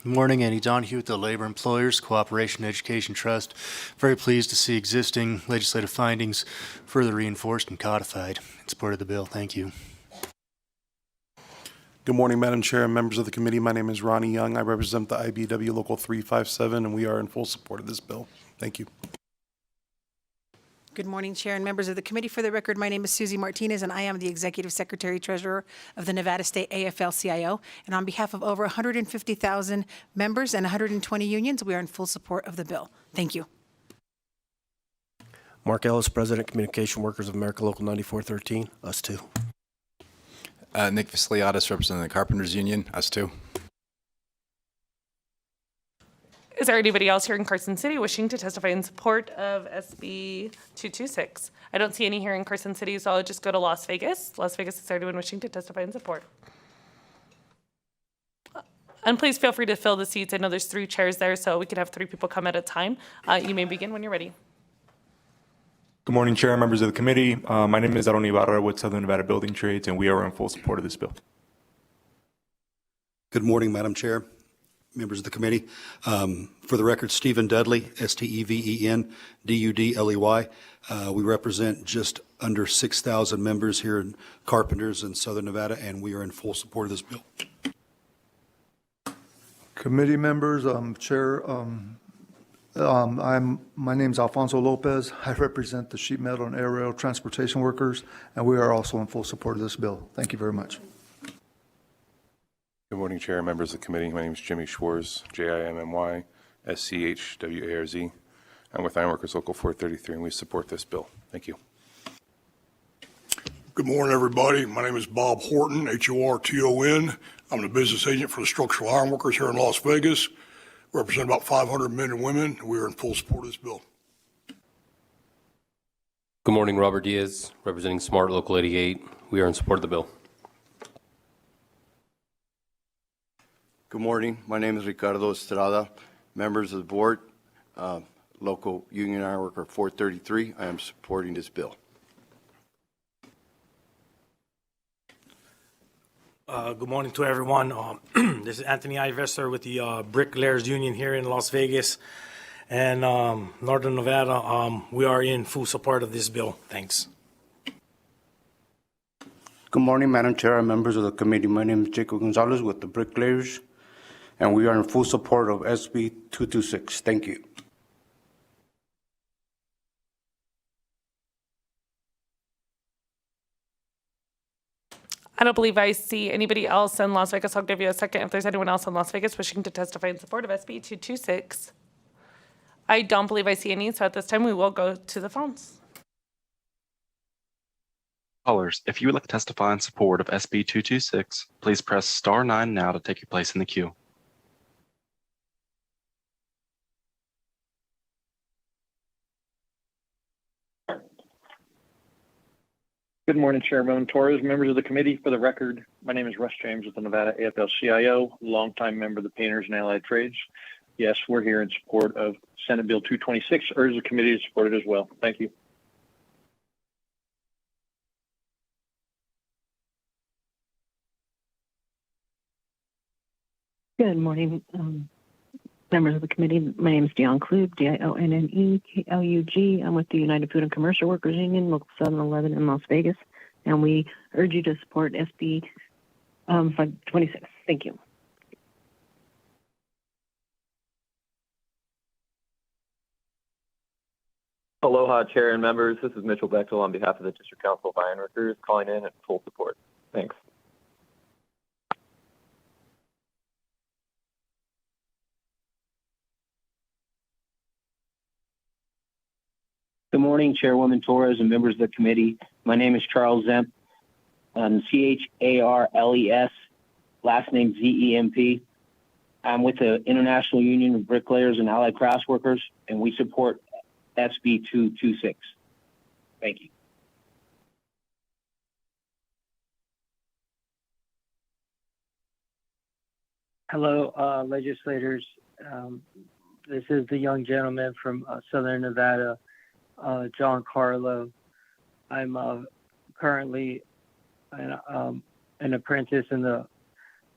Good morning, Andy Donahue with the Labor Employers Cooperation Education Trust. Very pleased to see existing legislative findings further reinforced and codified. In support of the bill. Thank you. Good morning, Madam Chair and members of the committee. My name is Ronnie Young. I represent the IBW Local 357, and we are in full support of this bill. Thank you. Good morning, Chair and members of the committee. For the record, my name is Susie Martinez, and I am the Executive Secretary Treasurer of the Nevada State AFL-CIO. And on behalf of over 150,000 members and 120 unions, we are in full support of the bill. Thank you. Mark Ellis, President, Communication Workers of America, Local 9413. Us too. Nick Vasiliadis, representing the Carpenters Union. Us too. Is there anybody else here in Carson City wishing to testify in support of SB 226? I don't see any here in Carson City, so I'll just go to Las Vegas. Las Vegas, is there anyone wishing to testify in support? And please feel free to fill the seats. I know there's 3 chairs there, so we could have 3 people come at a time. You may begin when you're ready. Good morning, Chair and members of the committee. My name is Aaron Ibarra with Southern Nevada Building Trades, and we are in full support of this bill. Good morning, Madam Chair, members of the committee. For the record, Stephen Dudley, Steven Dudley. We represent just under 6,000 members here in Carpenters in Southern Nevada, and we are in full support of this bill. Committee members, Chair, my name is Alfonso Lopez. I represent the sheet metal and aerial transportation workers, and we are also in full support of this bill. Thank you very much. Good morning, Chair and members of the committee. My name is Jimmy Schwarz, Jimmy Schwarz. I'm with Ironworkers Local 433, and we support this bill. Thank you. Good morning, everybody. My name is Bob Horton, Horton. I'm the business agent for the structural ironworkers here in Las Vegas. We represent about 500 men and women. We are in full support of this bill. Good morning, Robert Diaz, representing Smart Local 88. We are in support of the bill. Good morning. My name is Ricardo Estrada, members of the board, local union ironworker 433. I am supporting this bill. Good morning to everyone. This is Anthony Ivester with the Bricklayers Union here in Las Vegas and Northern Nevada. We are in full support of this bill. Thanks. Good morning, Madam Chair and members of the committee. My name is Jacob Gonzalez with the Bricklayers, and we are in full support of SB 226. Thank you. I don't believe I see anybody else in Las Vegas. I'll give you a second if there's anyone else in Las Vegas wishing to testify in support of SB 226. I don't believe I see any, so at this time we will go to the phones. Callers, if you would like to testify in support of SB 226, please press star 9 now to take your place in the queue. Good morning, Chairman Torres, members of the committee. For the record, my name is Russ James with the Nevada AFL-CIO, longtime member of the Painters and Allied Trades. Yes, we're here in support of Senate Bill 226. Urge the committee to support it as well. Thank you. Good morning, members of the committee. My name is Dion Klug, D-I-O-N-N-E-K-L-U-G. I'm with the United Food and Commercial Workers Union, Local 711 in Las Vegas, and we urge you to support SB 526. Thank you. Aloha, Chair and members. This is Mitchell Bechtel on behalf of the District Council of Iron Workers, calling in full support. Thanks. Good morning, Chairwoman Torres and members of the committee. My name is Charles Zemp, C-H-A-R-L-E-S, last name Z-E-M-P. I'm with the International Union of Bricklayers and Allied Crafts Workers, and we support SB 226. Thank you. Hello, legislators. This is the young gentleman from Southern Nevada, John Carlo. I'm currently an apprentice in the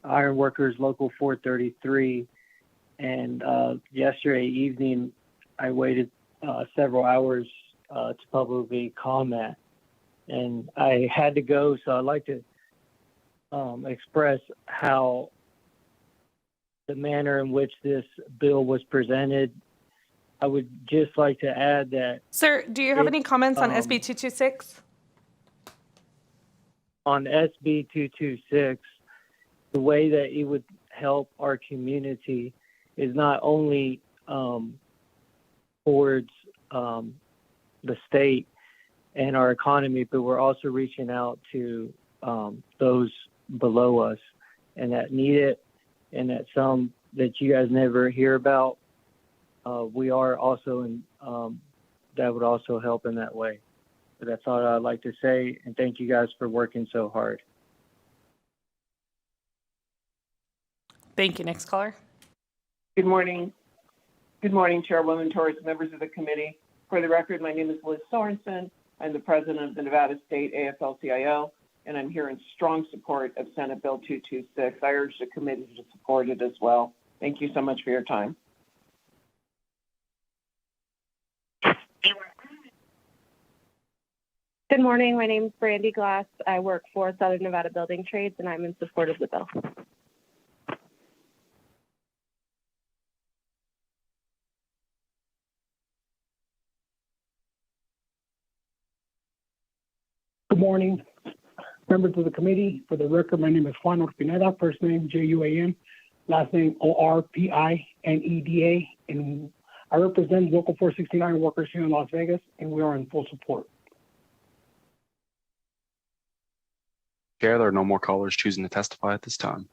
Iron Workers Local 433. And yesterday evening, I waited several hours to publicly comment. And I had to go, so I'd like to express how the manner in which this bill was presented. I would just like to add that... Sir, do you have any comments on SB 226? On SB 226, the way that it would help our community is not only towards the state and our economy, but we're also reaching out to those below us and that need it, and that some that you guys never hear about. We are also in, that would also help in that way. But that's all I'd like to say, and thank you guys for working so hard. Thank you. Next caller. Good morning. Good morning, Chairwoman Torres, members of the committee. For the record, my name is Liz Sorensen. I'm the president of the Nevada State AFL-CIO, and I'm here in strong support of Senate Bill 226. I urge the committee to support it as well. Thank you so much for your time. Good morning. My name is Brandy Glass. I work for Southern Nevada Building Trades, and I'm in support of the bill. Good morning, members of the committee. For the record, my name is Juan Orpineda, first name J-U-A-N, last name O-R-P-I-N-E-D-A, and I represent Local 469 workers here in Las Vegas, and we are in full support. Chair, there are no more callers choosing to testify at this time.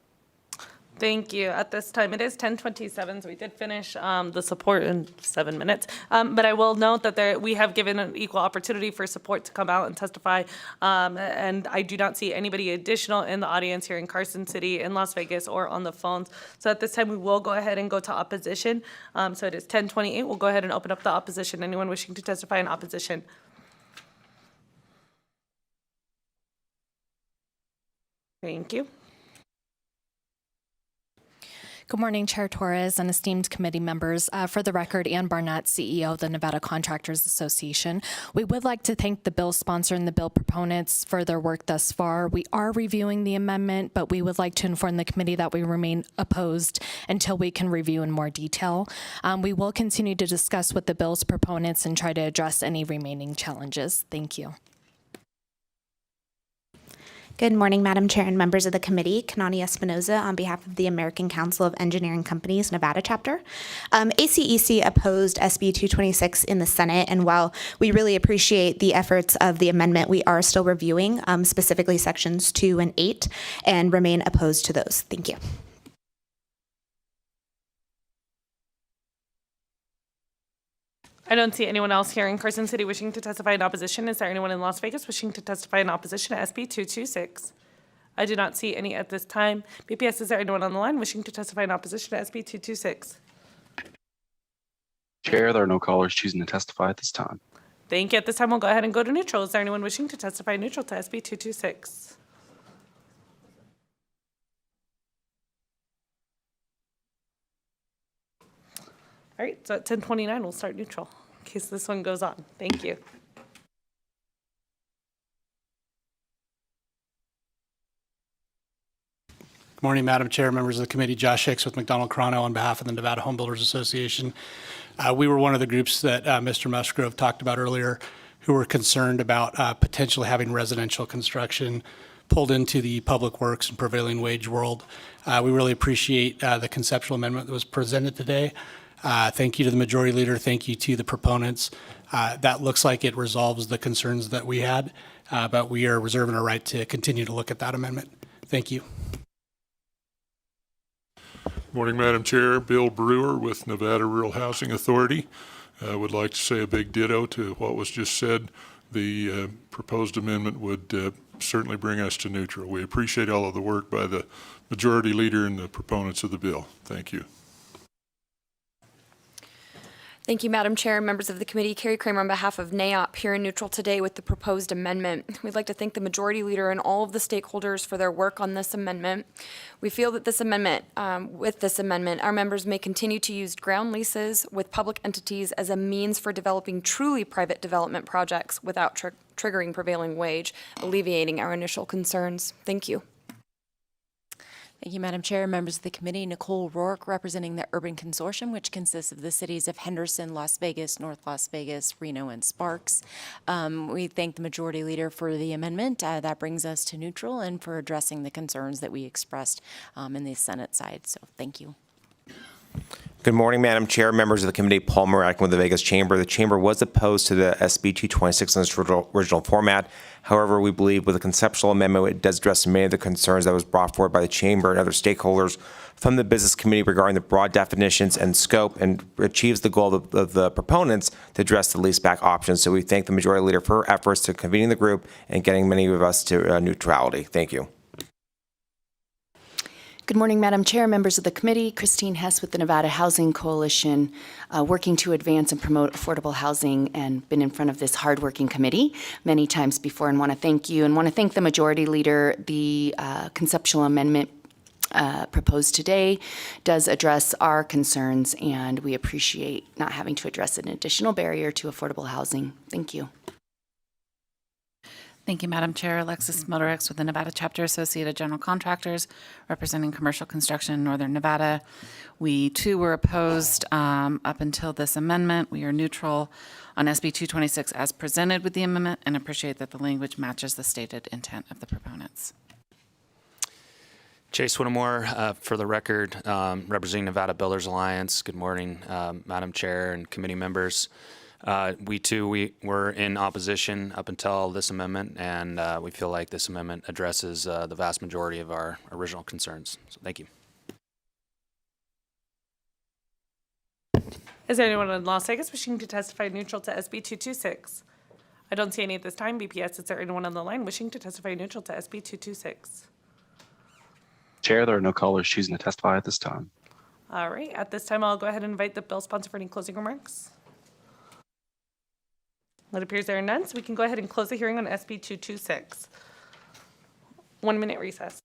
Thank you. At this time, it is 10:27, so we did finish the support in 7 minutes. But I will note that we have given an equal opportunity for support to come out and testify. And I do not see anybody additional in the audience here in Carson City, in Las Vegas, or on the phones. So at this time, we will go ahead and go to opposition. So it is 10:28. We'll go ahead and open up the opposition. Anyone wishing to testify in opposition? Thank you. Good morning, Chair Torres and esteemed committee members. For the record, Ann Barnett, CEO of the Nevada Contractors Association. We would like to thank the bill sponsor and the bill proponents for their work thus far. We are reviewing the amendment, but we would like to inform the committee that we remain opposed until we can review in more detail. We will continue to discuss with the bill's proponents and try to address any remaining challenges. Thank you. Good morning, Madam Chair and members of the committee. Kanani Espinoza on behalf of the American Council of Engineering Companies, Nevada chapter. ACEC opposed SB 226 in the Senate, and while we really appreciate the efforts of the amendment, we are still reviewing specifically sections 2 and 8 and remain opposed to those. Thank you. I don't see anyone else here in Carson City wishing to testify in opposition. Is there anyone in Las Vegas wishing to testify in opposition to SB 226? I do not see any at this time. BPS, is there anyone on the line wishing to testify in opposition to SB 226? Chair, there are no callers choosing to testify at this time. Thank you. At this time, we'll go ahead and go to neutral. Is there anyone wishing to testify neutral to SB 226? All right, so at 10:29, we'll start neutral in case this one goes on. Thank you. Good morning, Madam Chair, members of the committee. Josh Hicks with McDonald Carano on behalf of the Nevada Home Builders Association. We were one of the groups that Mr. Musgrove talked about earlier who were concerned about potentially having residential construction pulled into the public works and prevailing wage world. We really appreciate the conceptual amendment that was presented today. Thank you to the majority leader. Thank you to the proponents. That looks like it resolves the concerns that we had, but we are reserving our right to continue to look at that amendment. Thank you. Morning, Madam Chair. Bill Brewer with Nevada Rural Housing Authority. Would like to say a big ditto to what was just said. The proposed amendment would certainly bring us to neutral. We appreciate all of the work by the majority leader and the proponents of the bill. Thank you. Thank you, Madam Chair, members of the committee. Carrie Kramer on behalf of NAOP here in neutral today with the proposed amendment. We'd like to thank the majority leader and all of the stakeholders for their work on this amendment. We feel that with this amendment, our members may continue to use ground leases with public entities as a means for developing truly private development projects without triggering prevailing wage, alleviating our initial concerns. Thank you. Thank you, Madam Chair, members of the committee. Nicole Rourke, representing the Urban Consortium, which consists of the cities of Henderson, Las Vegas, North Las Vegas, Reno, and Sparks. We thank the majority leader for the amendment. That brings us to neutral and for addressing the concerns that we expressed in the Senate side. So thank you. Good morning, Madam Chair, members of the committee. Paul Murak with the Vegas Chamber. The Chamber was opposed to the SB 226 in its original format. However, we believe with the conceptual amendment, it does address many of the concerns that was brought forward by the Chamber and other stakeholders from the Business Committee regarding the broad definitions and scope, and achieves the goal of the proponents to address the leaseback options. So we thank the majority leader for her efforts to convening the group and getting many of us to neutrality. Thank you. Good morning, Madam Chair, members of the committee. Christine Hess with the Nevada Housing Coalition, working to advance and promote affordable housing, and been in front of this hardworking committee many times before, and want to thank you and want to thank the majority leader. The conceptual amendment proposed today does address our concerns, and we appreciate not having to address an additional barrier to affordable housing. Thank you. Thank you, Madam Chair. Alexis Motorix with the Nevada Chapter Associated General Contractors, representing commercial construction in Northern Nevada. We, too, were opposed up until this amendment. We are neutral on SB 226 as presented with the amendment and appreciate that the language matches the stated intent of the proponents. Chase Whittemore, for the record, representing Nevada Builders Alliance. Good morning, Madam Chair and committee members. We were in opposition up until this amendment, and we feel like this amendment addresses the vast majority of our original concerns. So thank you. Is there anyone in Las Vegas wishing to testify neutral to SB 226? I don't see any at this time. BPS, is there anyone on the line wishing to testify neutral to SB 226? Chair, there are no callers choosing to testify at this time. All right. At this time, I'll go ahead and invite the bill sponsor for any closing remarks. It appears there are none, so we can go ahead and close the hearing on SB 226. 1 minute recess.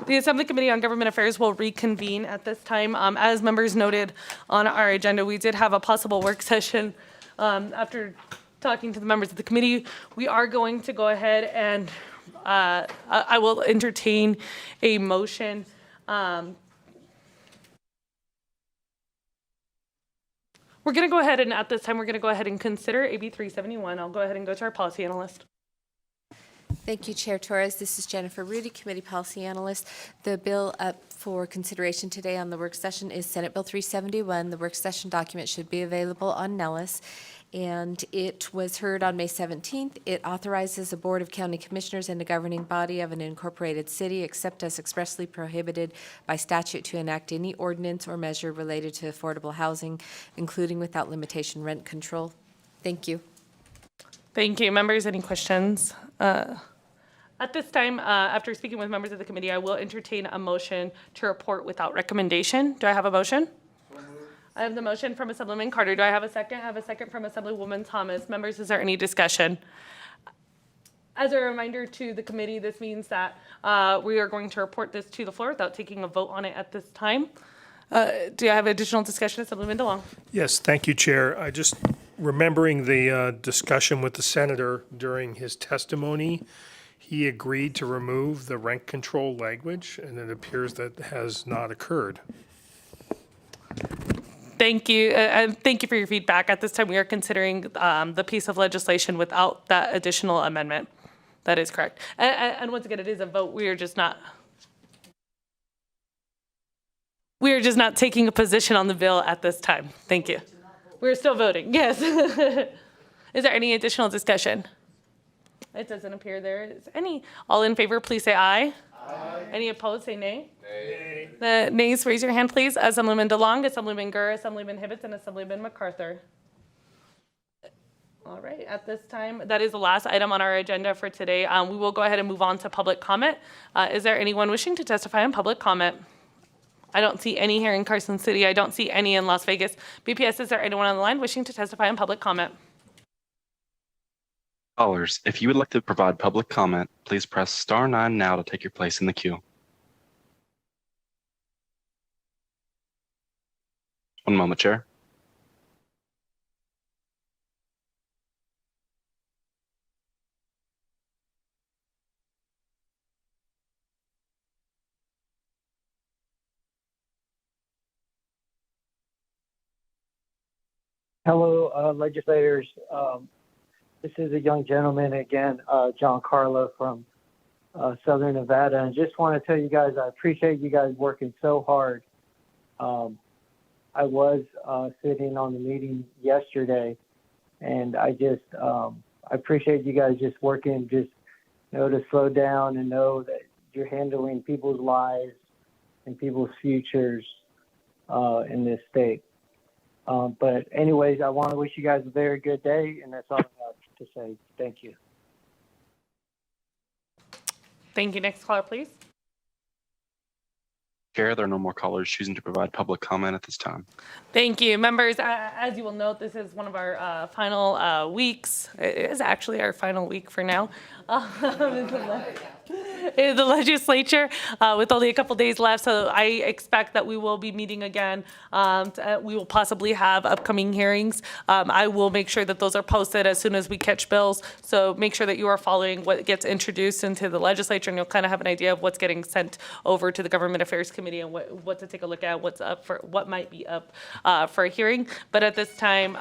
The Assembly Committee on Government Affairs will reconvene at this time. As members noted on our agenda, we did have a possible work session. After talking to the members of the committee, we are going to go ahead and I will entertain a motion. We're going to go ahead and at this time, we're going to go ahead and consider AB 371. I'll go ahead and go to our policy analyst. Thank you, Chair Torres. This is Jennifer Rudy, Committee Policy Analyst. The bill up for consideration today on the work session is Senate Bill 371. The work session document should be available on Nellis, and it was heard on May 17th. It authorizes a Board of County Commissioners and a governing body of an incorporated city, except as expressly prohibited by statute, to enact any ordinance or measure related to affordable housing, including without limitation rent control. Thank you. Thank you. Members, any questions? At this time, after speaking with members of the committee, I will entertain a motion to report without recommendation. Do I have a motion? I have the motion from Assemblyman Carter. Do I have a second? I have a second from Assemblywoman Thomas. Members, is there any discussion? As a reminder to the committee, this means that we are going to report this to the floor without taking a vote on it at this time. Do you have additional discussion, Assemblyman DeLong? Yes, thank you, Chair. I just remembering the discussion with the senator during his testimony, he agreed to remove the rent control language, and it appears that has not occurred. Thank you. Thank you for your feedback. At this time, we are considering the piece of legislation without that additional amendment. That is correct. And once again, it is a vote. We are just not taking a position on the bill at this time. Thank you. We're still voting. Yes. Is there any additional discussion? It doesn't appear there is any. All in favor, please say aye. Aye. Any opposed, say nay. Nay. The nays, raise your hand, please. Assemblyman DeLong, Assemblyman Gurr, Assemblyman Hibbets, and Assemblyman MacArthur. All right, at this time, that is the last item on our agenda for today. We will go ahead and move on to public comment. Is there anyone wishing to testify in public comment? I don't see any here in Carson City. I don't see any in Las Vegas. BPS, is there anyone on the line wishing to testify in public comment? Callers, if you would like to provide public comment, please press star 9 now to take your place in the queue. One moment, Chair. Hello, legislators. This is a young gentleman again, John Carlo from Southern Nevada, and just want to tell you guys I appreciate you guys working so hard. I was sitting on the meeting yesterday, and I appreciate you guys just working, to slow down and know that you're handling people's lives and people's futures in this state. But anyways, I want to wish you guys a very good day, and that's all I have to say. Thank you. Thank you. Next caller, please. Chair, there are no more callers choosing to provide public comment at this time. Thank you. Members, as you will note, this is one of our final weeks. It is actually our final week for now. The legislature with only a couple days left, so I expect that we will be meeting again. We will possibly have upcoming hearings. I will make sure that those are posted as soon as we catch bills, so make sure that you are following what gets introduced into the legislature, and you'll kind of have an idea of what's getting sent over to the Government Affairs Committee and what to take a look at, what might be up for a hearing. But at this time,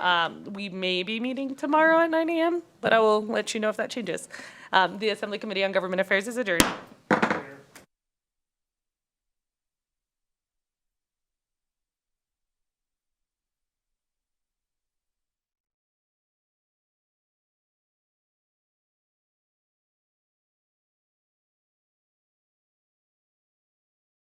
we may be meeting tomorrow at 9 a.m., but I will let you know if that changes. The Assembly Committee on Government Affairs is adjourned.